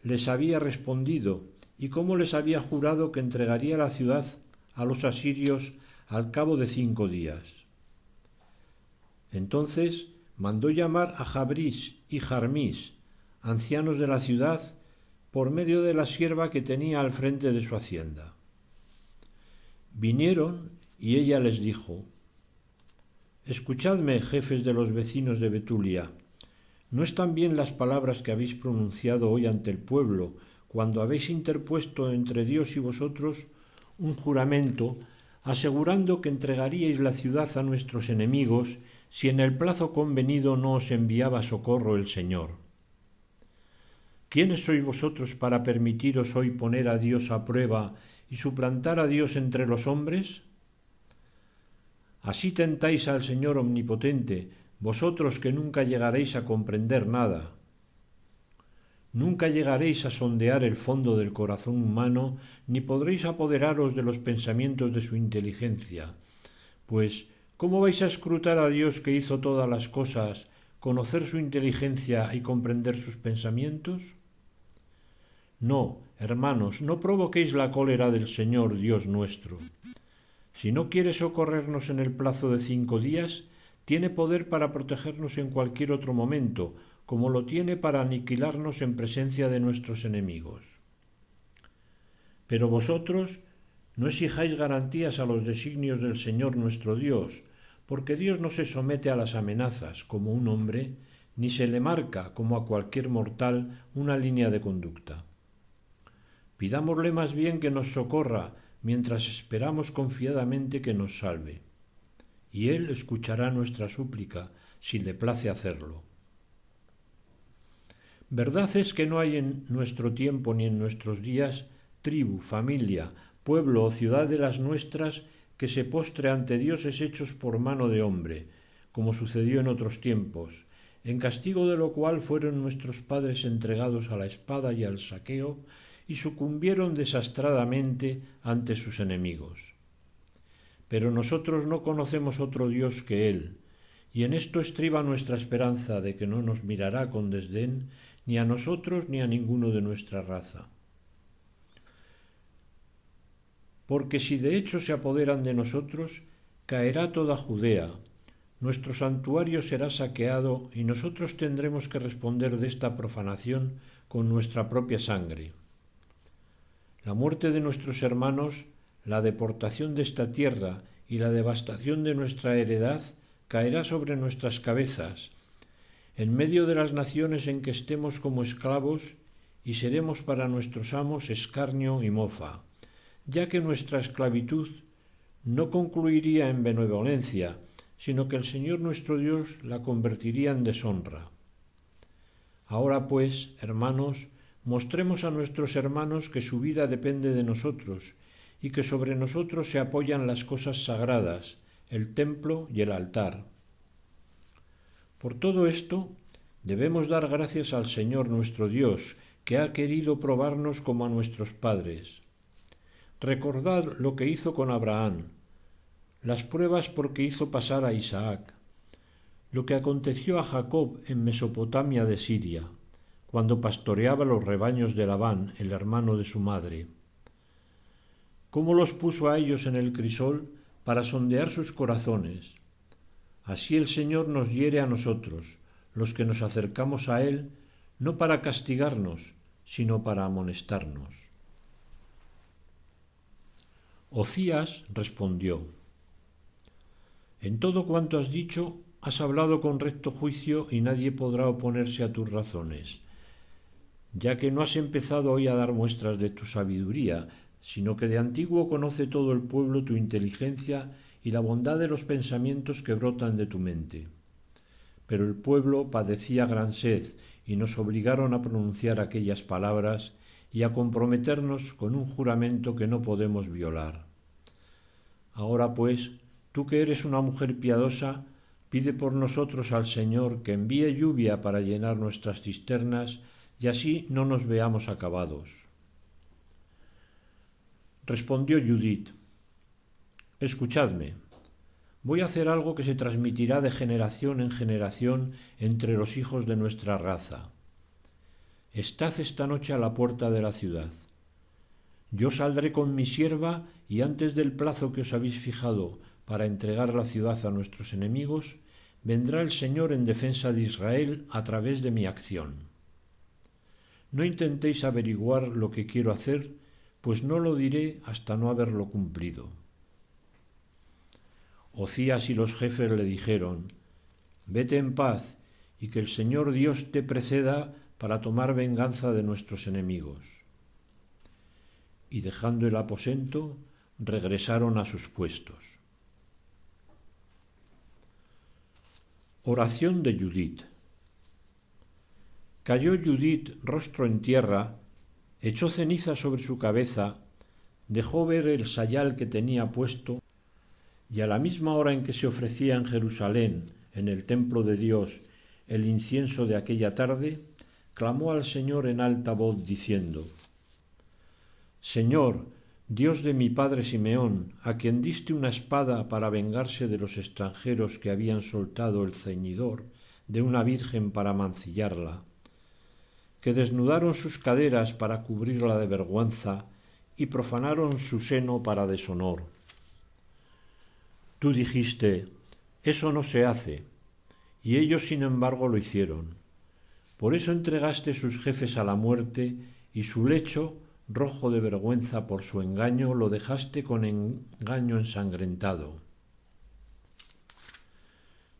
les había respondido y cómo les había jurado que entregaría la ciudad a los asirios al cabo de 5 días. Entonces mandó llamar a Jabris y Jarmís, ancianos de la ciudad, por medio de la sierva que tenía al frente de su hacienda. Vinieron y ella les dijo: Escuchadme, jefes de los vecinos de Betulia, ¿no están bien las palabras que habéis pronunciado hoy ante el pueblo, cuando habéis interpuesto entre Dios y vosotros un juramento, asegurando que entregaríais la ciudad a nuestros enemigos si en el plazo convenido no os enviaba socorro el Señor? ¿Quiénes sois vosotros para permitiros hoy poner a Dios a prueba y suplantar a Dios entre los hombres? Así tentáis al Señor omnipotente, vosotros que nunca llegaréis a comprender nada. Nunca llegaréis a sondear el fondo del corazón humano, ni podréis apoderaros de los pensamientos de su inteligencia. Pues, ¿cómo vais a escrutar a Dios que hizo todas las cosas, conocer su inteligencia y comprender sus pensamientos? No, hermanos, no provoquéis la cólera del Señor Dios nuestro. Si no quiere socorrernos en el plazo de 5 días, tiene poder para protegernos en cualquier otro momento, como lo tiene para aniquilarnos en presencia de nuestros enemigos. Pero vosotros no exijáis garantías a los designios del Señor nuestro Dios, porque Dios no se somete a las amenazas como un hombre, ni se le marca, como a cualquier mortal, una línea de conducta. Pidámosle más bien que nos socorra mientras esperamos confiadamente que nos salve, y Él escuchará nuestra súplica si le place hacerlo. Verdad es que no hay en nuestro tiempo ni en nuestros días tribu, familia, pueblo o ciudad de las nuestras que se postre ante dioses hechos por mano de hombre, como sucedió en otros tiempos, en castigo de lo cual fueron nuestros padres entregados a la espada y al saqueo, y sucumbieron desastradamente ante sus enemigos. Pero nosotros no conocemos otro Dios que Él, y en esto estriba nuestra esperanza de que no nos mirará con desdén ni a nosotros ni a ninguno de nuestra raza. Porque si de hecho se apoderan de nosotros, caerá toda Judea, nuestro santuario será saqueado y nosotros tendremos que responder de esta profanación con nuestra propia sangre. La muerte de nuestros hermanos, la deportación de esta tierra y la devastación de nuestra heredad caerá sobre nuestras cabezas, en medio de las naciones en que estemos como esclavos, y seremos para nuestros amos escarnio y mofa, ya que nuestra esclavitud no concluiría en benevolencia, sino que el Señor nuestro Dios la convertiría en deshonra. Ahora pues, hermanos, mostremos a nuestros hermanos que su vida depende de nosotros y que sobre nosotros se apoyan las cosas sagradas, el templo y el altar. Por todo esto, debemos dar gracias al Señor nuestro Dios, que ha querido probarnos como a nuestros padres. Recordad lo que hizo con Abraham, las pruebas por que hizo pasar a Isaac, lo que aconteció a Jacob en Mesopotamia de Siria, cuando pastoreaba los rebaños de Labán, el hermano de su madre. Cómo los puso a ellos en el crisol para sondear sus corazones. Así el Señor nos hiere a nosotros, los que nos acercamos a Él, no para castigarnos, sino para amonestarnos. Ocías respondió: En todo cuanto has dicho, has hablado con recto juicio y nadie podrá oponerse a tus razones, ya que no has empezado hoy a dar muestras de tu sabiduría, sino que de antiguo conoce todo el pueblo tu inteligencia y la bondad de los pensamientos que brotan de tu mente. Pero el pueblo padecía gran sed y nos obligaron a pronunciar aquellas palabras y a comprometernos con un juramento que no podemos violar. Ahora pues, tú que eres una mujer piadosa, pide por nosotros al Señor que envíe lluvia para llenar nuestras cisternas y así no nos veamos acabados. Respondió Judith: Escuchadme, voy a hacer algo que se transmitirá de generación en generación entre los hijos de nuestra raza. Estad esta noche a la puerta de la ciudad. Yo saldré con mi sierva y antes del plazo que os habéis fijado para entregar la ciudad a nuestros enemigos, vendrá el Señor en defensa de Israel a través de mi acción. No intentéis averiguar lo que quiero hacer, pues no lo diré hasta no haberlo cumplido. Ocías y los jefes le dijeron: Vete en paz, y que el Señor Dios te preceda para tomar venganza de nuestros enemigos. Y dejando el aposento, regresaron a sus puestos. Oración de Judith. Cayó Judith rostro en tierra, echó ceniza sobre su cabeza, dejó ver el sayal que tenía puesto, y a la misma hora en que se ofrecía en Jerusalén, en el templo de Dios, el incienso de aquella tarde, clamó al Señor en alta voz diciendo: Señor, Dios de mi padre Simeón, a quien diste una espada para vengarse de los extranjeros que habían soltado el ceñidor de una virgen para mancillarla, que desnudaron sus caderas para cubrirla de vergüenza y profanaron su seno para deshonor. Tú dijiste: Eso no se hace, y ellos sin embargo lo hicieron. Por eso entregaste sus jefes a la muerte, y su lecho, rojo de vergüenza por su engaño, lo dejaste con engaño ensangrentado.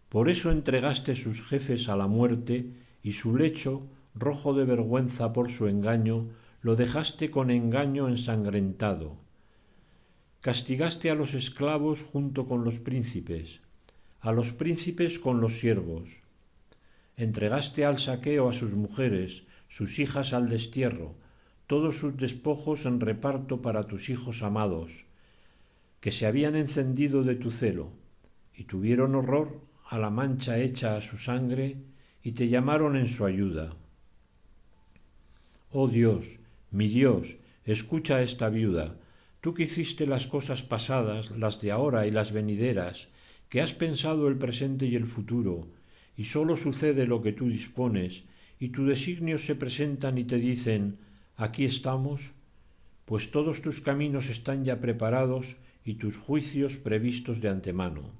Por eso entregaste sus jefes a la muerte, y su lecho, rojo de vergüenza por su engaño, lo dejaste con engaño ensangrentado. Castigaste a los esclavos junto con los príncipes, a los príncipes con los siervos. Entregaste al saqueo a sus mujeres, sus hijas al destierro, todos sus despojos en reparto para tus hijos amados, que se habían encendido de tu celo, y tuvieron horror a la mancha hecha a su sangre, y te llamaron en su ayuda. Oh Dios, mi Dios, escucha a esta viuda, tú que hiciste las cosas pasadas, las de ahora y las venideras, que has pensado el presente y el futuro, y sólo sucede lo que tú dispones, y tus designios se presentan y te dicen, aquí estamos, pues todos tus caminos están ya preparados y tus juicios previstos de antemano.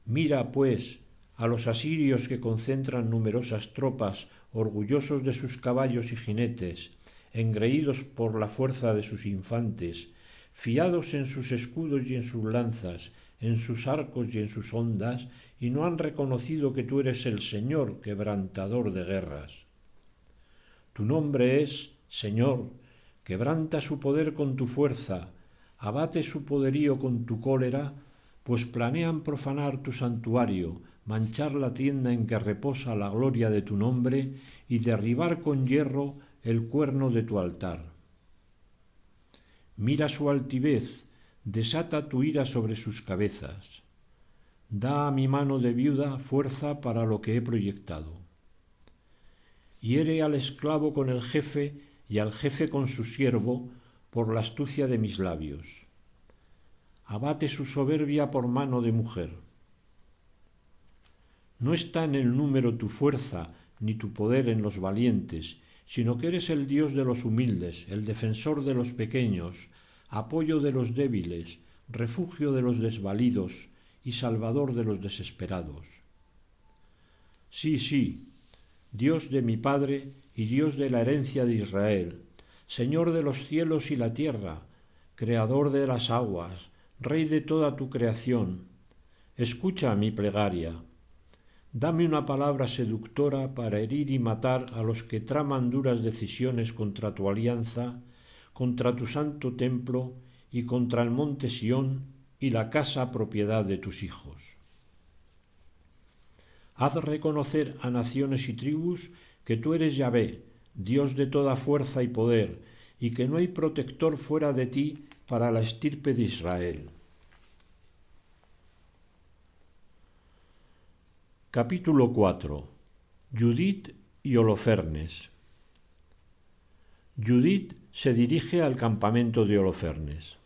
Mira, pues, a los asirios que concentran numerosas tropas, orgullosos de sus caballos y jinetes, engreídos por la fuerza de sus infantes, fiados en sus escudos y en sus lanzas, en sus arcos y en sus hondas, y no han reconocido que tú eres el Señor, quebrantador de guerras. Tu nombre es, Señor, quebranta su poder con tu fuerza, abate su poderío con tu cólera, pues planean profanar tu santuario, manchar la tienda en que reposa la gloria de tu nombre y derribar con hierro el cuerno de tu altar. Mira su altivez, desata tu ira sobre sus cabezas. Da a mi mano de viuda fuerza para lo que he proyectado. Hiere al esclavo con el jefe y al jefe con su siervo por la astucia de mis labios. Abate su soberbia por mano de mujer. No está en el número tu fuerza ni tu poder en los valientes, sino que eres el Dios de los humildes, el defensor de los pequeños, apoyo de los débiles, refugio de los desvalidos y salvador de los desesperados. Sí, sí, Dios de mi Padre y Dios de la herencia de Israel, Señor de los cielos y la tierra, Creador de las aguas, Rey de toda tu creación, escucha mi plegaria. Dame una palabra seductora para herir y matar a los que traman duras decisiones contra tu alianza, contra tu santo templo y contra el monte Sión y la casa propiedad de tus hijos. Haz reconocer a naciones y tribus que tú eres Yahvé, Dios de toda fuerza y poder, y que no hay protector fuera de ti para la estirpe de Israel. Capítulo 4. Judith y Holofernes. Judith se dirige al campamento de Holofernes.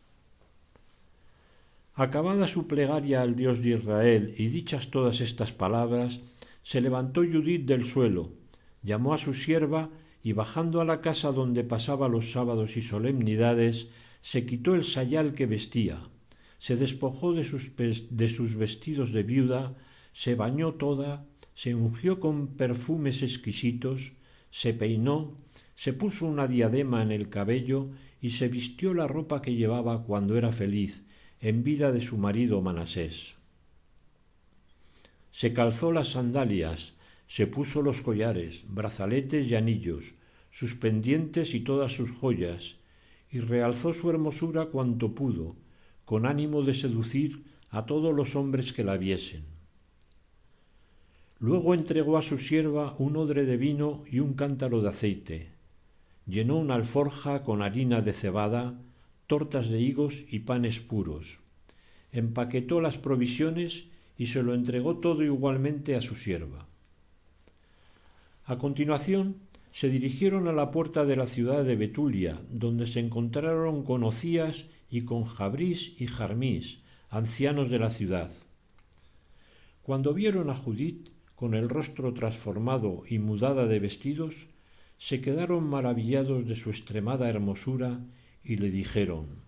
Acabada su plegaria al Dios de Israel y dichas todas estas palabras, se levantó Judith del suelo, llamó a su sierva y bajando a la casa donde pasaba los sábados y solemnidades, se quitó el sayal que vestía, se despojó de sus vestidos de viuda, se bañó toda, se ungió con perfumes exquisitos, se peinó, se puso una diadema en el cabello y se vistió la ropa que llevaba cuando era feliz, en vida de su marido Manasés. Se calzó las sandalias, se puso los collares, brazaletes y anillos, sus pendientes y todas sus joyas, y realzó su hermosura cuanto pudo, con ánimo de seducir a todos los hombres que la viesen. Luego entregó a su sierva un odre de vino y un cántaro de aceite. Llenó una alforja con harina de cebada, tortas de higos y panes puros. Empaquetó las provisiones y se lo entregó todo igualmente a su sierva. A continuación, se dirigieron a la puerta de la ciudad de Betulia, donde se encontraron con Ocías y con Jabrís y Jarmís, ancianos de la ciudad. Cuando vieron a Judith, con el rostro transformado y mudada de vestidos, se quedaron maravillados de su extremada hermosura y le dijeron: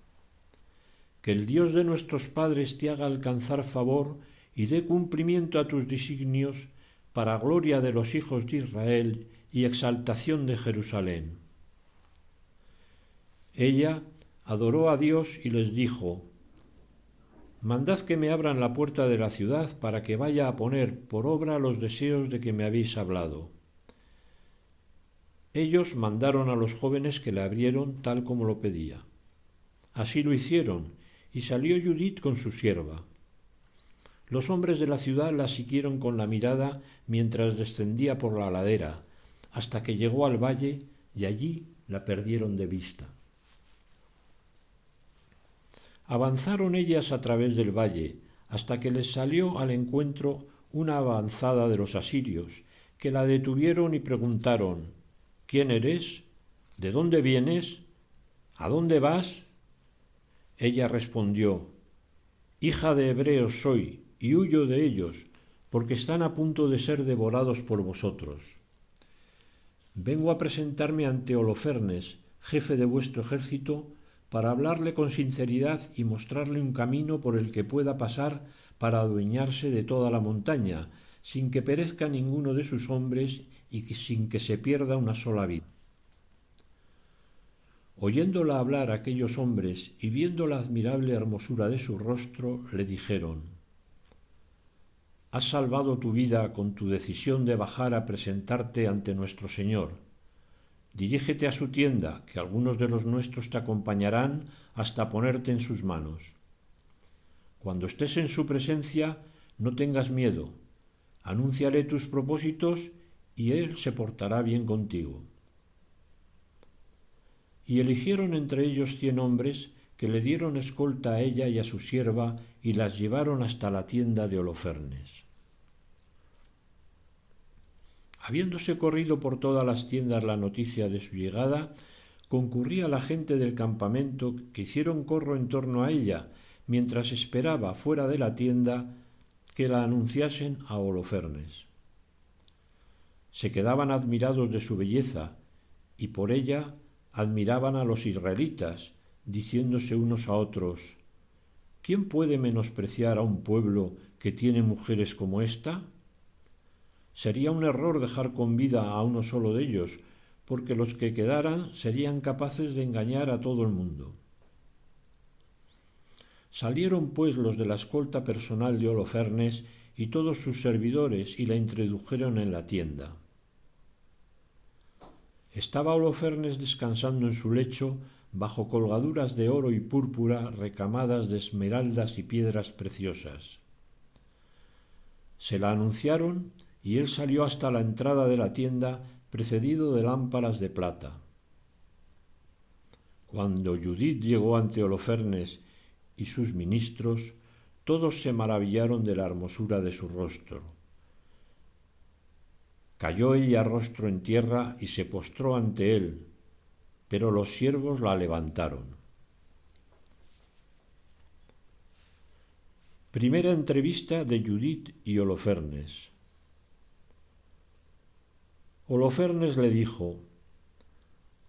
Que el Dios de nuestros padres te haga alcanzar favor y dé cumplimiento a tus designios para gloria de los hijos de Israel y exaltación de Jerusalén. Ella adoró a Dios y les dijo: Mandad que me abran la puerta de la ciudad para que vaya a poner por obra los deseos de que me habéis hablado. Ellos mandaron a los jóvenes que le abrieron tal como lo pedía. Así lo hicieron, y salió Judith con su sierva. Los hombres de la ciudad la siguieron con la mirada mientras descendía por la ladera, hasta que llegó al valle, y allí la perdieron de vista. Avanzaron ellas a través del valle, hasta que les salió al encuentro una avanzada de los asirios, que la detuvieron y preguntaron: ¿Quién eres? ¿De dónde vienes? ¿A dónde vas? Ella respondió: Hija de hebreos soy, y huyo de ellos, porque están a punto de ser devorados por vosotros. Vengo a presentarme ante Holofernes, jefe de vuestro ejército, para hablarle con sinceridad y mostrarle un camino por el que pueda pasar para adueñarse de toda la montaña, sin que perezca ninguno de sus hombres y sin que se pierda una sola vida. Oyéndola hablar aquellos hombres y viendo la admirable hermosura de su rostro, le dijeron: Has salvado tu vida con tu decisión de bajar a presentarte ante nuestro Señor. Dirígete a su tienda, que algunos de los nuestros te acompañarán hasta ponerte en sus manos. Cuando estés en su presencia, no tengas miedo. Anúnciale tus propósitos y él se portará bien contigo. Y eligieron entre ellos 100 hombres que le dieron escolta a ella y a su sierva y las llevaron hasta la tienda de Holofernes. Habiéndose corrido por todas las tiendas la noticia de su llegada, concurría la gente del campamento que hicieron corro en torno a ella, mientras esperaba fuera de la tienda que la anunciasen a Holofernes. Se quedaban admirados de su belleza, y por ella admiraban a los israelitas, diciéndose unos a otros: ¿Quién puede menospreciar a un pueblo que tiene mujeres como ésta? Sería un error dejar con vida a uno solo de ellos, porque los que quedaran serían capaces de engañar a todo el mundo. Salieron pues los de la escolta personal de Holofernes y todos sus servidores y la introdujeron en la tienda. Estaba Holofernes descansando en su lecho bajo colgaduras de oro y púrpura recamadas de esmeraldas y piedras preciosas. Se la anunciaron y él salió hasta la entrada de la tienda precedido de lámparas de plata. Cuando Judith llegó ante Holofernes y sus ministros, todos se maravillaron de la hermosura de su rostro. Cayó ella rostro en tierra y se postró ante él, pero los siervos la levantaron. Primera entrevista de Judith y Holofernes. Holofernes le dijo: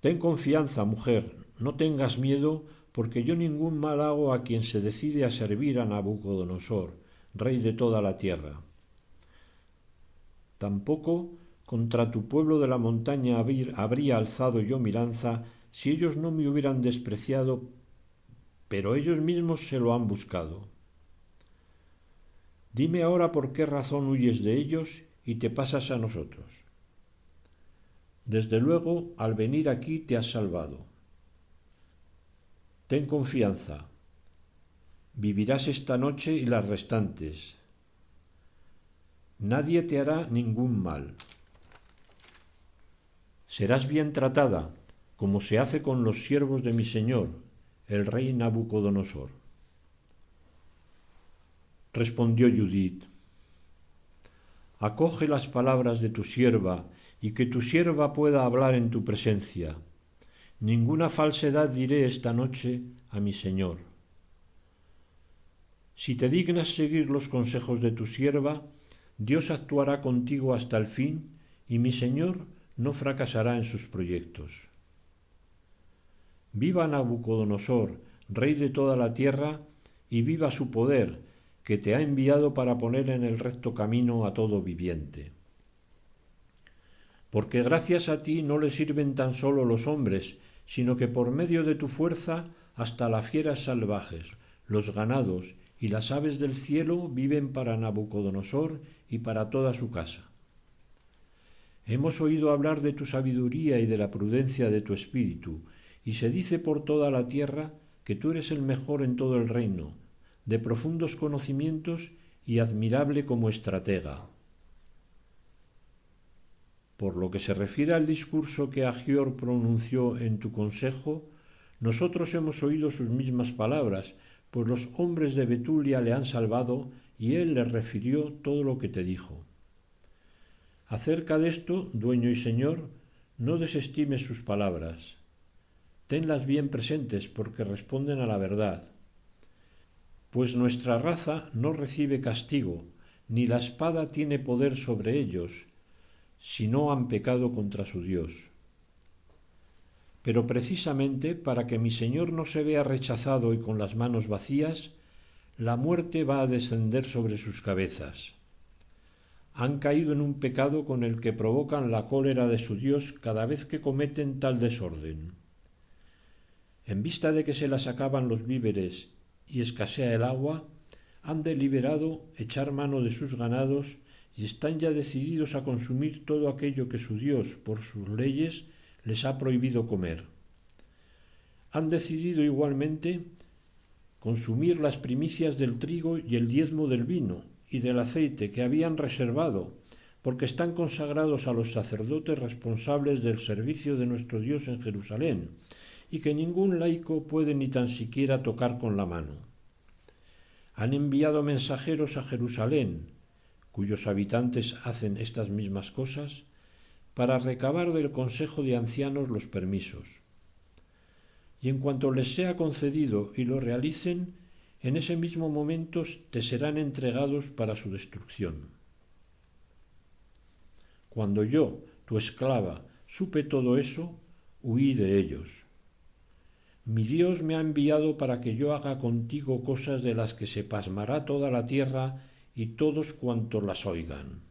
Ten confianza, mujer, no tengas miedo, porque yo ningún mal hago a quien se decide a servir a Nabucodonosor, rey de toda la tierra. Tampoco contra tu pueblo de la montaña habría alzado yo mi lanza si ellos no me hubieran despreciado, pero ellos mismos se lo han buscado. Dime ahora por qué razón huyes de ellos y te pasas a nosotros. Desde luego, al venir aquí te has salvado. Ten confianza. Vivirás esta noche y las restantes. Nadie te hará ningún mal. Serás bien tratada, como se hace con los siervos de mi señor, el rey Nabucodonosor. Respondió Judith: Acoge las palabras de tu sierva, y que tu sierva pueda hablar en tu presencia. Ninguna falsedad diré esta noche a mi señor. Si te dignas seguir los consejos de tu sierva, Dios actuará contigo hasta el fin, y mi señor no fracasará en sus proyectos. Viva Nabucodonosor, rey de toda la tierra, y viva su poder, que te ha enviado para poner en el recto camino a todo viviente. Porque gracias a ti no le sirven tan solo los hombres, sino que por medio de tu fuerza hasta las fieras salvajes, los ganados y las aves del cielo viven para Nabucodonosor y para toda su casa. Hemos oído hablar de tu sabiduría y de la prudencia de tu espíritu, y se dice por toda la tierra que tú eres el mejor en todo el reino, de profundos conocimientos y admirable como estratega. Por lo que se refiere al discurso que Agior pronunció en tu consejo, nosotros hemos oído sus mismas palabras, pues los hombres de Betulia le han salvado y él le refirió todo lo que te dijo. Acerca de esto, dueño y señor, no desestimes sus palabras. Tenlas bien presentes porque responden a la verdad. Pues nuestra raza no recibe castigo, ni la espada tiene poder sobre ellos, si no han pecado contra su Dios. Pero precisamente para que mi Señor no se vea rechazado y con las manos vacías, la muerte va a descender sobre sus cabezas. Han caído en un pecado con el que provocan la cólera de su Dios cada vez que cometen tal desorden. En vista de que se las acaban los víveres y escasea el agua, han deliberado echar mano de sus ganados y están ya decididos a consumir todo aquello que su Dios, por sus leyes, les ha prohibido comer. Han decidido igualmente consumir las primicias del trigo y el diezmo del vino y del aceite que habían reservado, porque están consagrados a los sacerdotes responsables del servicio de nuestro Dios en Jerusalén, y que ningún laico puede ni tan siquiera tocar con la mano. Han enviado mensajeros a Jerusalén, cuyos habitantes hacen estas mismas cosas, para recabar del Consejo de Ancianos los permisos. Y en cuanto les sea concedido y lo realicen, en ese mismo momento te serán entregados para su destrucción. Cuando yo, tu esclava, supe todo eso, huí de ellos. Mi Dios me ha enviado para que yo haga contigo cosas de las que se pasmará toda la tierra y todos cuantos las oigan.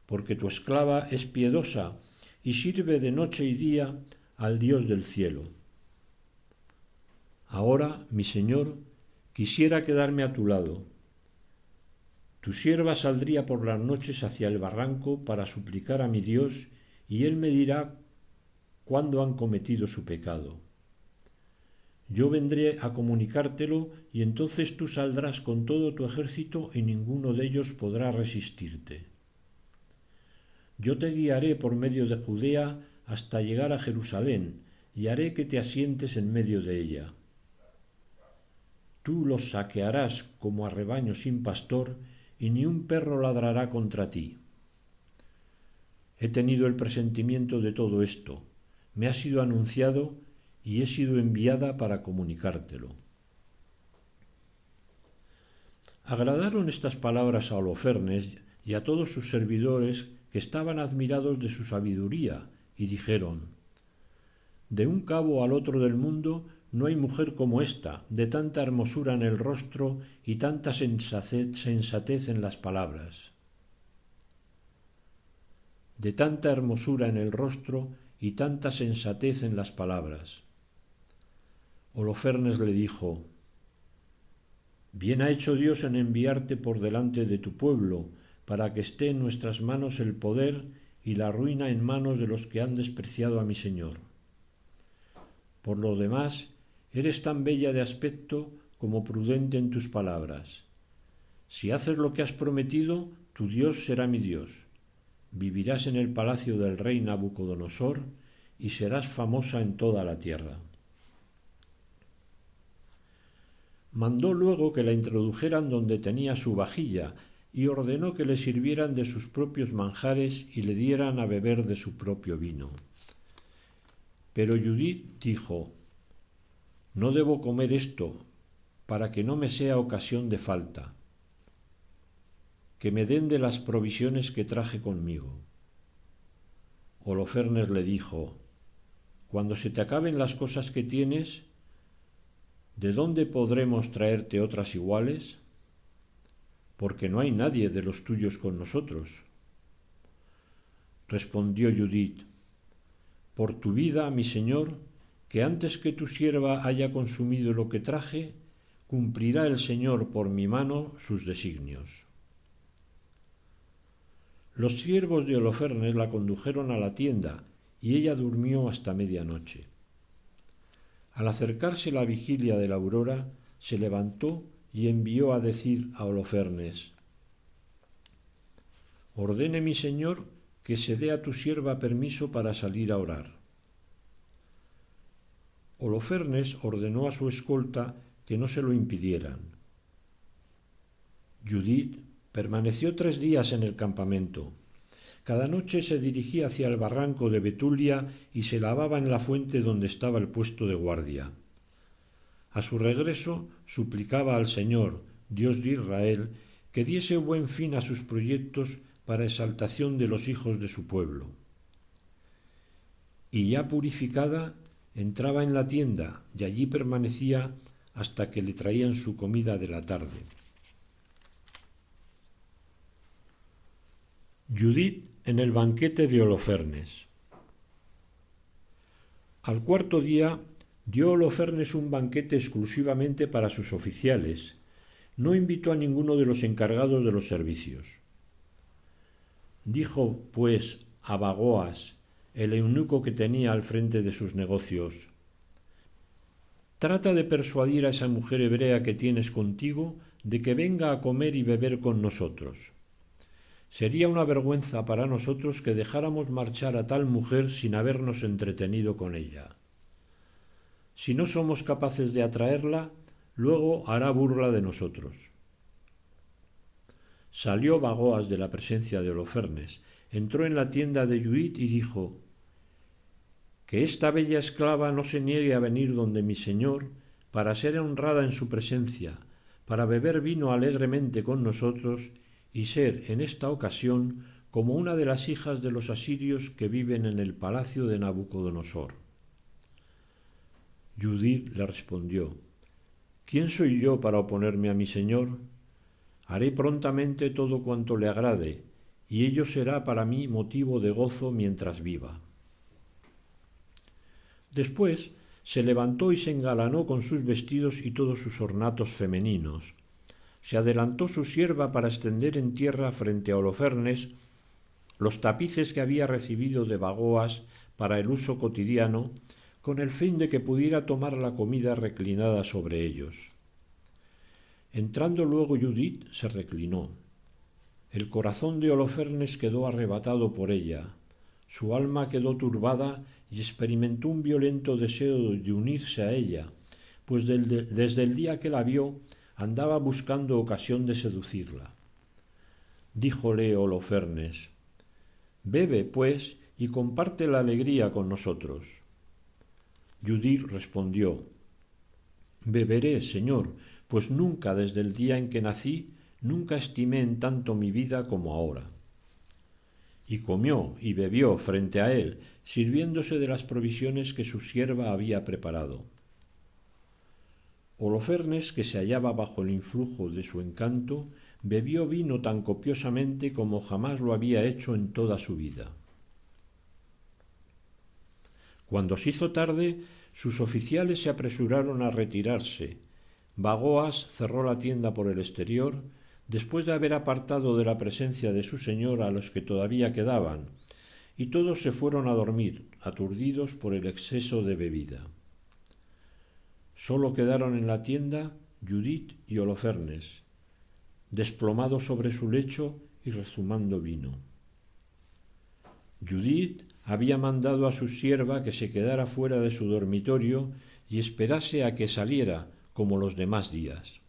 Porque tu esclava es piedosa y sirve de noche y día al Dios del cielo. Ahora, mi Señor, quisiera quedarme a tu lado. Tu sierva saldría por las noches hacia el barranco para suplicar a mi Dios, y él me dirá cuándo han cometido su pecado. Yo vendré a comunicártelo, y entonces tú saldrás con todo tu ejército y ninguno de ellos podrá resistirte. Yo te guiaré por medio de Judea hasta llegar a Jerusalén, y haré que te asientes en medio de ella. Tú los saquearás como a rebaño sin pastor, y ni un perro ladrará contra ti. He tenido el presentimiento de todo esto, me ha sido anunciado y he sido enviada para comunicártelo. Agradaron estas palabras a Holofernes y a todos sus servidores, que estaban admirados de su sabiduría, y dijeron: de un cabo al otro del mundo no hay mujer como esta, de tanta hermosura en el rostro y tanta sensatez en las palabras. De tanta hermosura en el rostro y tanta sensatez en las palabras. Holofernes le dijo: bien ha hecho Dios en enviarte por delante de tu pueblo, para que esté en nuestras manos el poder y la ruina en manos de los que han despreciado a mi Señor. Por lo demás, eres tan bella de aspecto como prudente en tus palabras. Si haces lo que has prometido, tu Dios será mi Dios. Vivirás en el palacio del rey Nabucodonosor y serás famosa en toda la tierra. Mandó luego que la introdujeran donde tenía su vajilla y ordenó que le sirvieran de sus propios manjares y le dieran a beber de su propio vino. Pero Judith dijo: no debo comer esto, para que no me sea ocasión de falta. Que me den de las provisiones que traje conmigo. Holofernes le dijo: cuando se te acaben las cosas que tienes, ¿de dónde podremos traerte otras iguales? Porque no hay nadie de los tuyos con nosotros. Respondió Judith: por tu vida, mi señor, que antes que tu sierva haya consumido lo que traje, cumplirá el Señor por mi mano sus designios. Los siervos de Holofernes la condujeron a la tienda y ella durmió hasta medianoche. Al acercarse la vigilia de la aurora, se levantó y envió a decir a Holofernes: ordene mi señor que se dé a tu sierva permiso para salir a orar. Holofernes ordenó a su escolta que no se lo impidieran. Judith permaneció 3 días en el campamento. Cada noche se dirigía hacia el barranco de Betulia y se lavaba en la fuente donde estaba el puesto de guardia. A su regreso suplicaba al Señor, Dios de Israel, que diese buen fin a sus proyectos para exaltación de los hijos de su pueblo. Y ya purificada, entraba en la tienda y allí permanecía hasta que le traían su comida de la tarde. Judith en el banquete de Holofernes. Al 4.º día dio Holofernes un banquete exclusivamente para sus oficiales. No invitó a ninguno de los encargados de los servicios. Dijo, pues, a Bagoas, el eunuco que tenía al frente de sus negocios: trata de persuadir a esa mujer hebrea que tienes contigo de que venga a comer y beber con nosotros. Sería una vergüenza para nosotros que dejáramos marchar a tal mujer sin habernos entretenido con ella. Si no somos capaces de atraerla, luego hará burla de nosotros. Salió Bagoas de la presencia de Holofernes, entró en la tienda de Judith y dijo: que esta bella esclava no se niegue a venir donde mi señor para ser honrada en su presencia, para beber vino alegremente con nosotros y ser en esta ocasión como una de las hijas de los asirios que viven en el palacio de Nabucodonosor. Judith le respondió: ¿quién soy yo para oponerme a mi señor? Haré prontamente todo cuanto le agrade, y ello será para mí motivo de gozo mientras viva. Después se levantó y se engalanó con sus vestidos y todos sus ornatos femeninos. Se adelantó su sierva para extender en tierra frente a Holofernes los tapices que había recibido de Bagoas para el uso cotidiano, con el fin de que pudiera tomar la comida reclinada sobre ellos. Entrando luego Judith se reclinó. El corazón de Holofernes quedó arrebatado por ella, su alma quedó turbada y experimentó un violento deseo de unirse a ella, pues desde el día que la vio andaba buscando ocasión de seducirla. Díjole Holofernes: bebe, pues, y comparte la alegría con nosotros. Judith respondió: beberé, señor, pues nunca desde el día en que nací, nunca estimé en tanto mi vida como ahora. Y comió y bebió frente a él, sirviéndose de las provisiones que su sierva había preparado. Holofernes, que se hallaba bajo el influjo de su encanto, bebió vino tan copiosamente como jamás lo había hecho en toda su vida. Cuando se hizo tarde, sus oficiales se apresuraron a retirarse. Bagoas cerró la tienda por el exterior, después de haber apartado de la presencia de su señor a los que todavía quedaban, y todos se fueron a dormir, aturdidos por el exceso de bebida. Sólo quedaron en la tienda Judith y Holofernes, desplomado sobre su lecho y rezumando vino. Judith había mandado a su sierva que se quedara fuera de su dormitorio y esperase a que saliera como los demás días,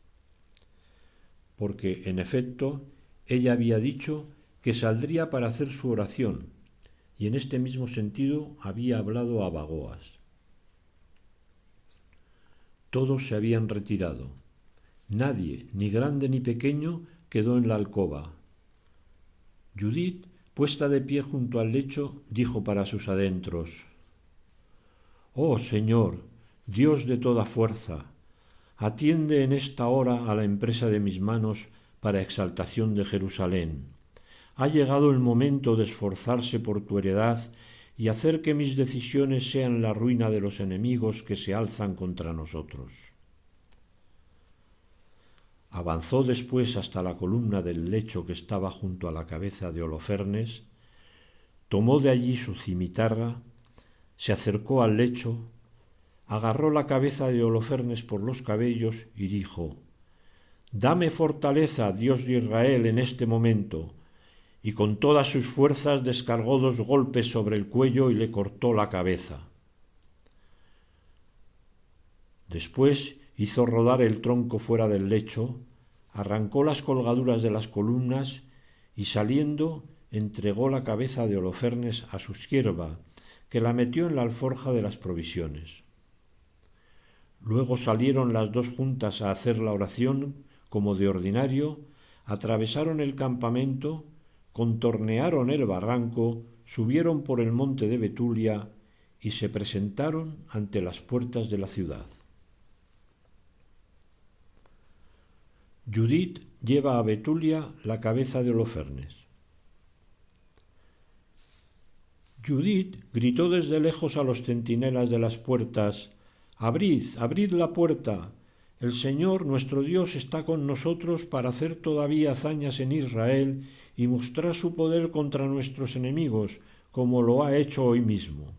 porque, en efecto, ella había dicho que saldría para hacer su oración, y en este mismo sentido había hablado a Bagoas. Todos se habían retirado. Nadie, ni grande ni pequeño, quedó en la alcoba. Judith, puesta de pie junto al lecho, dijo para sus adentros: «Oh Señor, Dios de toda fuerza, atiende en esta hora a la empresa de mis manos para exaltación de Jerusalén. Ha llegado el momento de esforzarse por tu heredad y hacer que mis decisiones sean la ruina de los enemigos que se alzan contra nosotros. Avanzó después hasta la columna del lecho que estaba junto a la cabeza de Holofernes, tomó de allí su cimitarra, se acercó al lecho, agarró la cabeza de Holofernes por los cabellos y dijo: «Dame fortaleza, Dios de Israel, en este momento», y con todas sus fuerzas descargó 2 golpes sobre el cuello y le cortó la cabeza. Después hizo rodar el tronco fuera del lecho, arrancó las colgaduras de las columnas y, saliendo, entregó la cabeza de Holofernes a su sierva, que la metió en la alforja de las provisiones. Luego salieron las 2 juntas a hacer la oración, como de ordinario, atravesaron el campamento, contornearon el barranco, subieron por el monte de Betulia y se presentaron ante las puertas de la ciudad. Judith lleva a Betulia la cabeza de Holofernes. Judith gritó desde lejos a los centinelas de las puertas: «Abrid, abrid la puerta. El Señor, nuestro Dios, está con nosotros para hacer todavía hazañas en Israel y mostrar su poder contra nuestros enemigos, como lo ha hecho hoy mismo».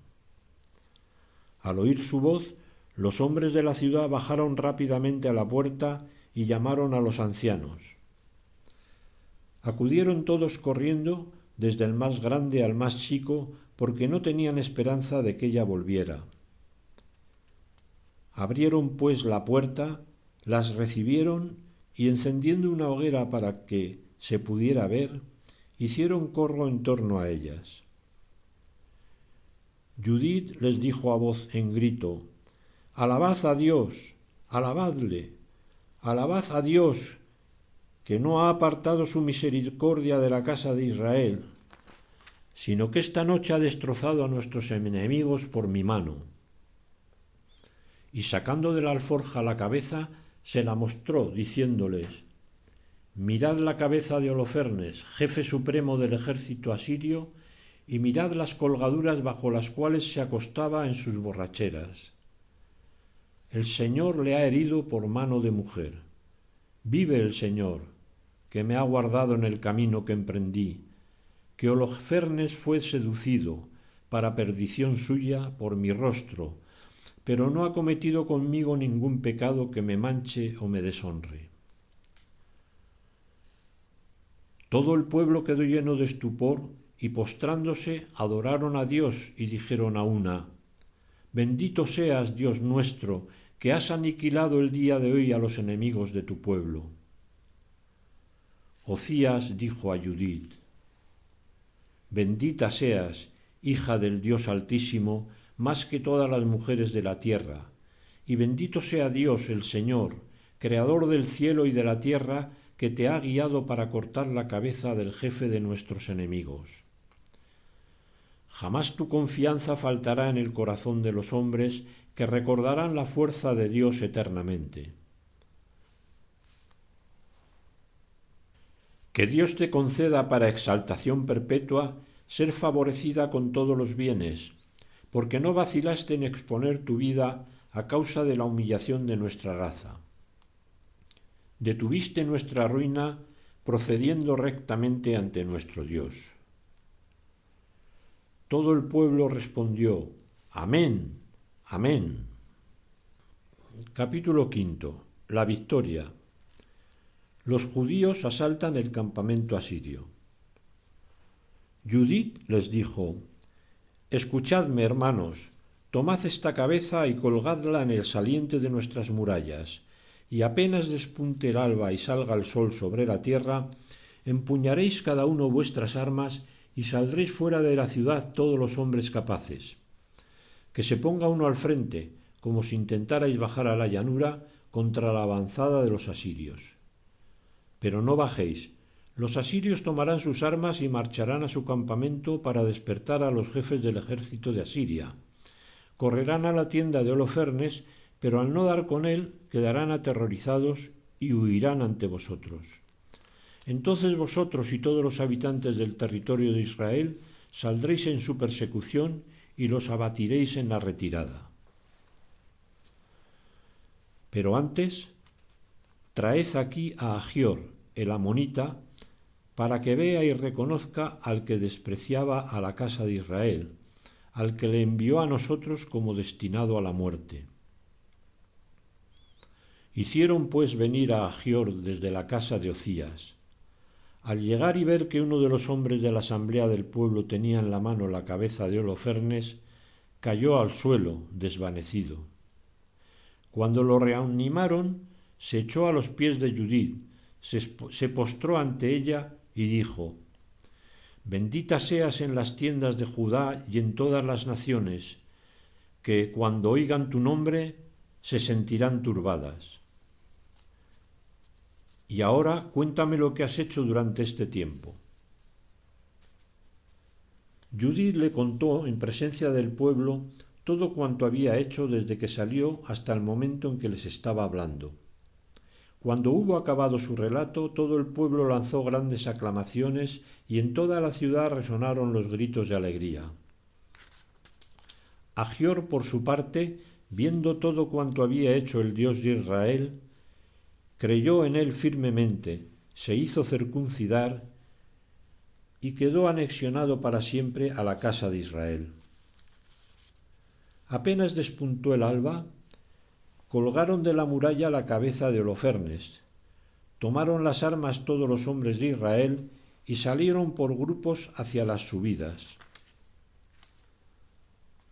Al oír su voz, los hombres de la ciudad bajaron rápidamente a la puerta y llamaron a los ancianos. Acudieron todos corriendo, desde el más grande al más chico, porque no tenían esperanza de que ella volviera. Abrieron pues la puerta, las recibieron y, encendiendo una hoguera para que se pudiera ver, hicieron corro en torno a ellas. Judith les dijo a voz en grito: «Alabad a Dios, alabadle, alabad a Dios, que no ha apartado su misericordia de la casa de Israel, sino que esta noche ha destrozado a nuestros enemigos por mi mano». Y sacando de la alforja la cabeza, se la mostró, diciéndoles: «Mirad la cabeza de Holofernes, jefe supremo del ejército asirio, y mirad las colgaduras bajo las cuales se acostaba en sus borracheras. El Señor le ha herido por mano de mujer. Vive el Señor, que me ha guardado en el camino que emprendí, que Holofernes fue seducido, para perdición suya, por mi rostro, pero no ha cometido conmigo ningún pecado que me manche o me deshonre». Todo el pueblo quedó lleno de estupor y, postrándose, adoraron a Dios y dijeron a una: «Bendito seas, Dios nuestro, que has aniquilado el día de hoy a los enemigos de tu pueblo». Ocías dijo a Judith: «Bendita seas, hija del Dios Altísimo, más que todas las mujeres de la tierra, y bendito sea Dios el Señor, creador del cielo y de la tierra, que te ha guiado para cortar la cabeza del jefe de nuestros enemigos. Jamás tu confianza faltará en el corazón de los hombres, que recordarán la fuerza de Dios eternamente. Que Dios te conceda para exaltación perpetua ser favorecida con todos los bienes, porque no vacilaste en exponer tu vida a causa de la humillación de nuestra raza. Detuviste nuestra ruina procediendo rectamente ante nuestro Dios». Todo el pueblo respondió: «Amén, amén». Capítulo 5. La victoria. Los judíos asaltan el campamento asirio. Judith les dijo: «Escuchadme, hermanos, tomad esta cabeza y colgadla en el saliente de nuestras murallas, y apenas despunte el alba y salga el sol sobre la tierra, empuñaréis cada uno vuestras armas y saldréis fuera de la ciudad todos los hombres capaces. Que se ponga uno al frente, como si intentarais bajar a la llanura contra la avanzada de los asirios. Pero no bajéis. Los asirios tomarán sus armas y marcharán a su campamento para despertar a los jefes del ejército de Asiria. Correrán a la tienda de Holofernes, pero al no dar con él quedarán aterrorizados y huirán ante vosotros. Entonces vosotros y todos los habitantes del territorio de Israel saldréis en su persecución y los abatiréis en la retirada. Pero antes, traed aquí a Agior, el amonita, para que vea y reconozca al que despreciaba a la casa de Israel, al que le envió a nosotros como destinado a la muerte. Hicieron pues venir a Agior desde la casa de Ocías. Al llegar y ver que uno de los hombres de la asamblea del pueblo tenía en la mano la cabeza de Holofernes, cayó al suelo, desvanecido. Cuando lo reanimaron, se echó a los pies de Judith, se postró ante ella y dijo: Bendita seas en las tiendas de Judá y en todas las naciones, que cuando oigan tu nombre se sentirán turbadas. Y ahora cuéntame lo que has hecho durante este tiempo. Judith le contó en presencia del pueblo todo cuanto había hecho desde que salió hasta el momento en que les estaba hablando. Cuando hubo acabado su relato, todo el pueblo lanzó grandes aclamaciones y en toda la ciudad resonaron los gritos de alegría. Agior, por su parte, viendo todo cuanto había hecho el Dios de Israel, creyó en él firmemente, se hizo circuncidar y quedó anexionado para siempre a la casa de Israel. Apenas despuntó el alba, colgaron de la muralla la cabeza de Holofernes, tomaron las armas todos los hombres de Israel y salieron por grupos hacia las subidas.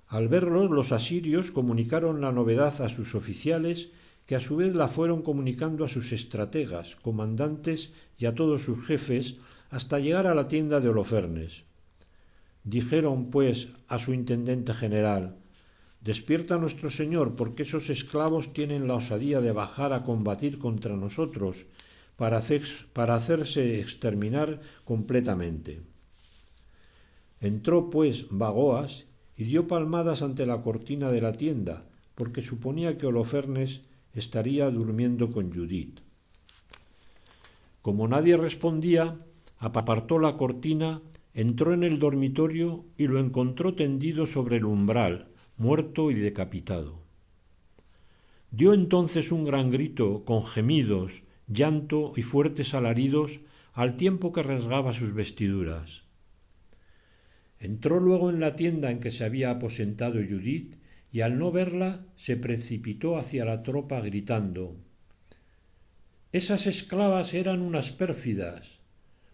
Al verlos, los asirios comunicaron la novedad a sus oficiales, que a su vez la fueron comunicando a sus estrategas, comandantes y a todos sus jefes, hasta llegar a la tienda de Holofernes. Dijeron, pues, a su intendente general: Despierta nuestro señor, porque esos esclavos tienen la osadía de bajar a combatir contra nosotros, para hacerse exterminar completamente. Entró, pues, Bagoas y dio palmadas ante la cortina de la tienda, porque suponía que Holofernes estaría durmiendo con Judith. Como nadie respondía, apartó la cortina, entró en el dormitorio y lo encontró tendido sobre el umbral, muerto y decapitado. Dio entonces un gran grito, con gemidos, llanto y fuertes alaridos, al tiempo que rasgaba sus vestiduras. Entró luego en la tienda en que se había aposentado Judith, y al no verla se precipitó hacia la tropa gritando: «Esas esclavas eran unas pérfidas.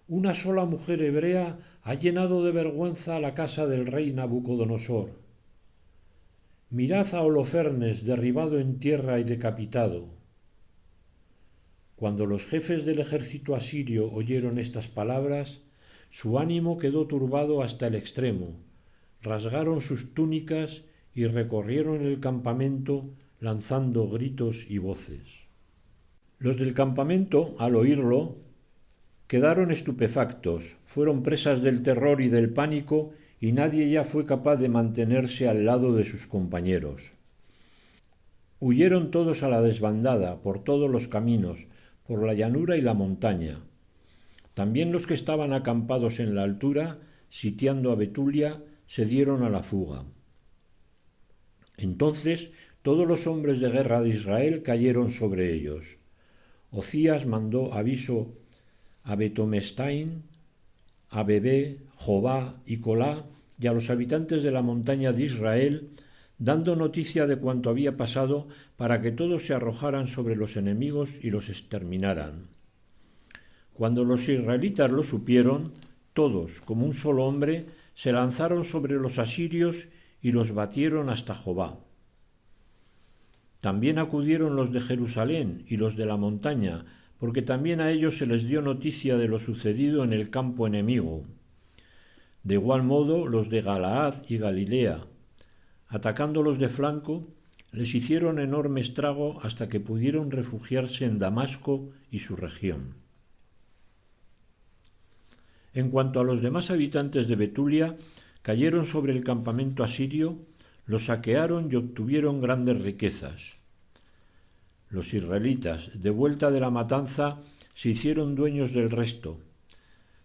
Una sola mujer hebrea ha llenado de vergüenza a la casa del rey Nabucodonosor. Mirad a Holofernes derribado en tierra y decapitado». Cuando los jefes del ejército asirio oyeron estas palabras, su ánimo quedó turbado hasta el extremo, rasgaron sus túnicas y recorrieron el campamento lanzando gritos y voces. Los del campamento, al oírlo, quedaron estupefactos, fueron presas del terror y del pánico, y nadie ya fue capaz de mantenerse al lado de sus compañeros. Huyeron todos a la desbandada, por todos los caminos, por la llanura y la montaña. También los que estaban acampados en la altura, sitiando a Betulia, se dieron a la fuga. Entonces todos los hombres de guerra de Israel cayeron sobre ellos. Ocías mandó aviso a Betomestain, a Bebé, Jobá y Colá y a los habitantes de la montaña de Israel, dando noticia de cuanto había pasado, para que todos se arrojaran sobre los enemigos y los exterminaran. Cuando los israelitas lo supieron, todos, como un solo hombre, se lanzaron sobre los asirios y los batieron hasta Jobá. También acudieron los de Jerusalén y los de la montaña, porque también a ellos se les dio noticia de lo sucedido en el campo enemigo. De igual modo los de Galaad y Galilea, atacándolos de flanco, les hicieron enorme estrago hasta que pudieron refugiarse en Damasco y su región. En cuanto a los demás habitantes de Betulia, cayeron sobre el campamento asirio, lo saquearon y obtuvieron grandes riquezas. Los israelitas, de vuelta de la matanza, se hicieron dueños del resto.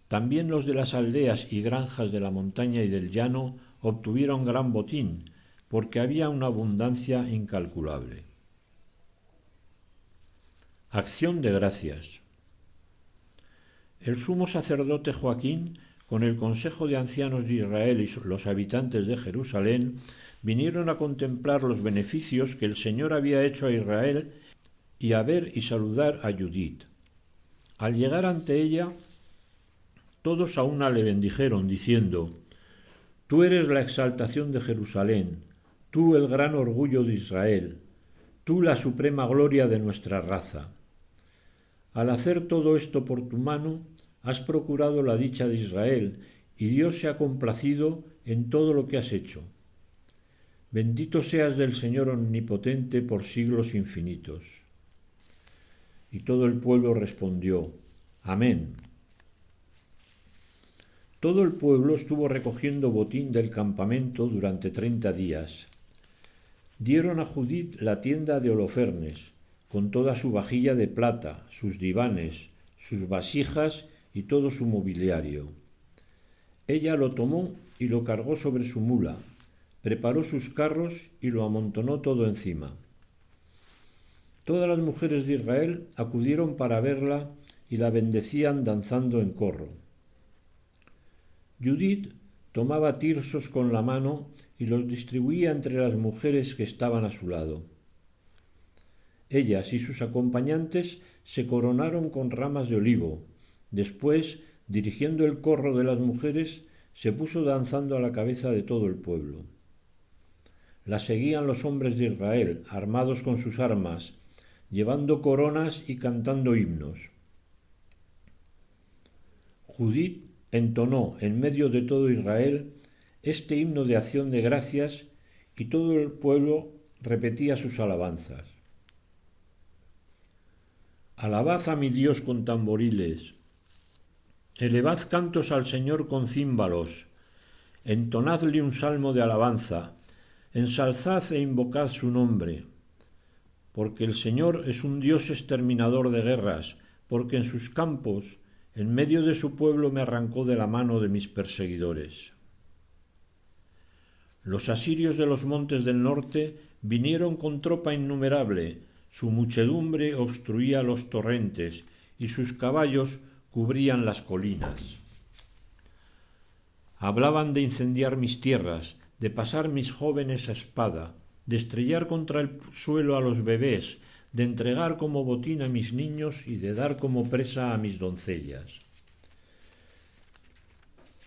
También los de las aldeas y granjas de la montaña y del llano obtuvieron gran botín, porque había una abundancia incalculable. Acción de gracias. El sumo sacerdote Joaquín, con el consejo de ancianos de Israel y los habitantes de Jerusalén, vinieron a contemplar los beneficios que el Señor había hecho a Israel y a ver y saludar a Judith. Al llegar ante ella, todos a una le bendijeron, diciendo: Tú eres la exaltación de Jerusalén, tú el gran orgullo de Israel, tú la suprema gloria de nuestra raza. Al hacer todo esto por tu mano, has procurado la dicha de Israel, y Dios se ha complacido en todo lo que has hecho. Bendito seas del Señor omnipotente por siglos infinitos. Y todo el pueblo respondió: Amén. Todo el pueblo estuvo recogiendo botín del campamento durante 30 días. Dieron a Judith la tienda de Holofernes, con toda su vajilla de plata, sus divanes, sus vasijas y todo su mobiliario. Ella lo tomó y lo cargó sobre su mula, preparó sus carros y lo amontonó todo encima. Todas las mujeres de Israel acudieron para verla y la bendecían danzando en corro. Judith tomaba tirsos con la mano y los distribuía entre las mujeres que estaban a su lado. Ellas y sus acompañantes se coronaron con ramas de olivo. Después, dirigiendo el corro de las mujeres, se puso danzando a la cabeza de todo el pueblo. La seguían los hombres de Israel, armados con sus armas, llevando coronas y cantando himnos. Judith entonó en medio de todo Israel este himno de acción de gracias y todo el pueblo repetía sus alabanzas. Alabad a mi Dios con tamboriles, elevad cantos al Señor con címbalos, entonadle un salmo de alabanza, ensalzad e invocad su nombre, porque el Señor es un Dios exterminador de guerras, porque en sus campos, en medio de su pueblo, me arrancó de la mano de mis perseguidores. Los asirios de los montes del norte vinieron con tropa innumerable, su muchedumbre obstruía los torrentes y sus caballos cubrían las colinas. Hablaban de incendiar mis tierras, de pasar mis jóvenes a espada, de estrellar contra el suelo a los bebés, de entregar como botín a mis niños y de dar como presa a mis doncellas.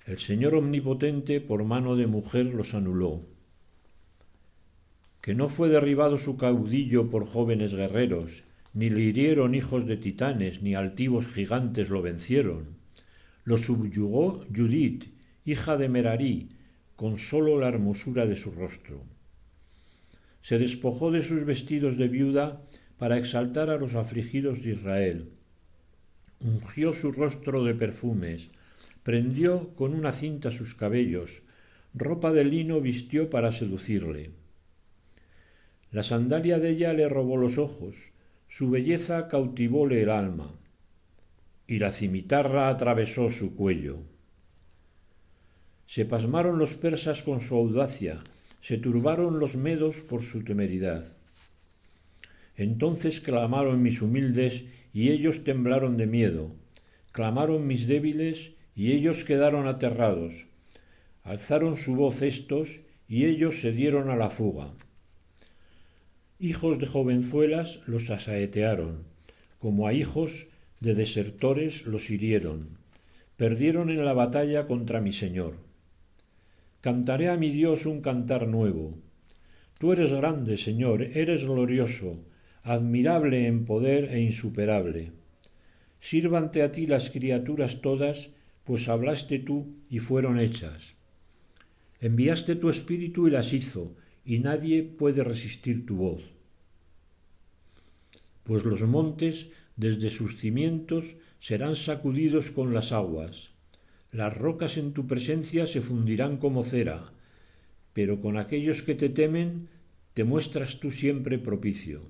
El Señor omnipotente por mano de mujer los anuló. Que no fue derribado su caudillo por jóvenes guerreros, ni le hirieron hijos de titanes, ni altivos gigantes lo vencieron. Lo subyugó Judith, hija de Merarí, con sólo la hermosura de su rostro. Se despojó de sus vestidos de viuda para exaltar a los afligidos de Israel. Ungió su rostro de perfumes, prendió con una cinta sus cabellos, ropa de lino vistió para seducirle. La sandalia de ella le robó los ojos, su belleza cautivóle el alma, y la cimitarra atravesó su cuello. Se pasmaron los persas con su audacia, se turbaron los medos por su temeridad. Entonces clamaron mis humildes, y ellos temblaron de miedo. Clamaron mis débiles, y ellos quedaron aterrados. Alzaron su voz estos, y ellos se dieron a la fuga. Hijos de jovenzuelas los asaetearon, como a hijos de desertores los hirieron. Perdieron en la batalla contra mi Señor. Cantaré a mi Dios un cantar nuevo. Tú eres grande, Señor, eres glorioso, admirable en poder e insuperable. Sírvante a ti las criaturas todas, pues hablaste tú y fueron hechas. Enviaste tu espíritu y las hizo, y nadie puede resistir tu voz. Pues los montes, desde sus cimientos, serán sacudidos con las aguas. Las rocas en tu presencia se fundirán como cera, pero con aquellos que te temen te muestras tú siempre propicio.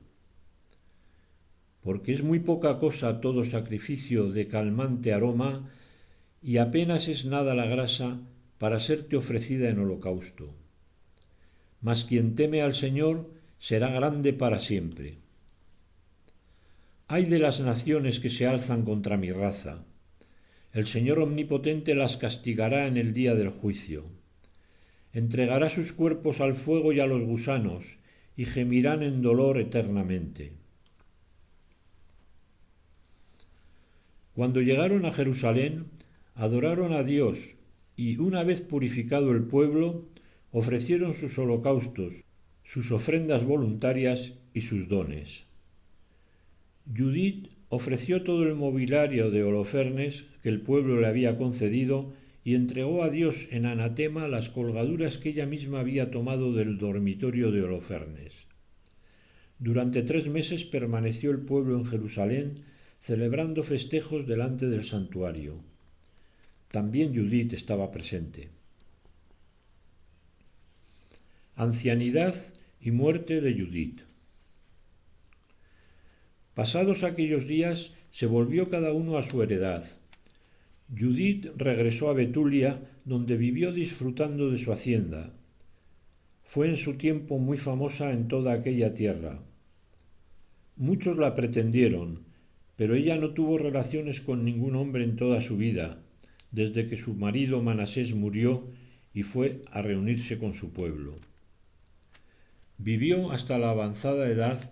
porque es muy poca cosa todo sacrificio de calmante aroma, y apenas es nada la grasa para serte ofrecida en holocausto. Mas quien teme al Señor será grande para siempre. Ay de las naciones que se alzan contra mi raza. El Señor omnipotente las castigará en el día del juicio. Entregará sus cuerpos al fuego y a los gusanos, y gemirán en dolor eternamente. Cuando llegaron a Jerusalén, adoraron a Dios, y una vez purificado el pueblo, ofrecieron sus holocaustos, sus ofrendas voluntarias y sus dones. Judith ofreció todo el mobiliario de Holofernes que el pueblo le había concedido y entregó a Dios en anatema las colgaduras que ella misma había tomado del dormitorio de Holofernes. Durante 3 meses permaneció el pueblo en Jerusalén, celebrando festejos delante del santuario. También Judith estaba presente. Ancianidad y muerte de Judith. Pasados aquellos días, se volvió cada uno a su heredad. Judith regresó a Betulia, donde vivió disfrutando de su hacienda. Fue en su tiempo muy famosa en toda aquella tierra. Muchos la pretendieron, pero ella no tuvo relaciones con ningún hombre en toda su vida, desde que su marido Manasés murió y fue a reunirse con su pueblo. Vivió hasta la avanzada edad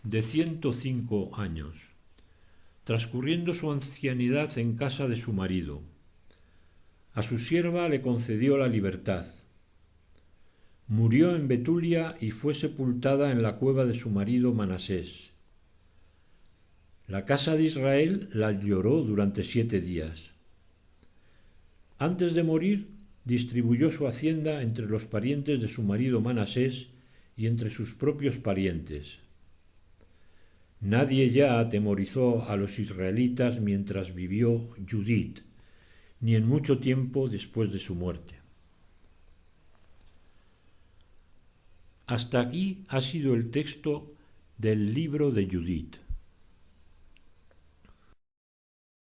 de 105 años, transcurriendo su ancianidad en casa de su marido. A su sierva le concedió la libertad. Murió en Betulia y fue sepultada en la cueva de su marido Manasés. La casa de Israel la lloró durante 7 días. Antes de morir, distribuyó su hacienda entre los parientes de su marido Manasés y entre sus propios parientes. Nadie ya atemorizó a los israelitas mientras vivió Judith, ni en mucho tiempo después de su muerte. Hasta aquí ha sido el texto del libro de Judith.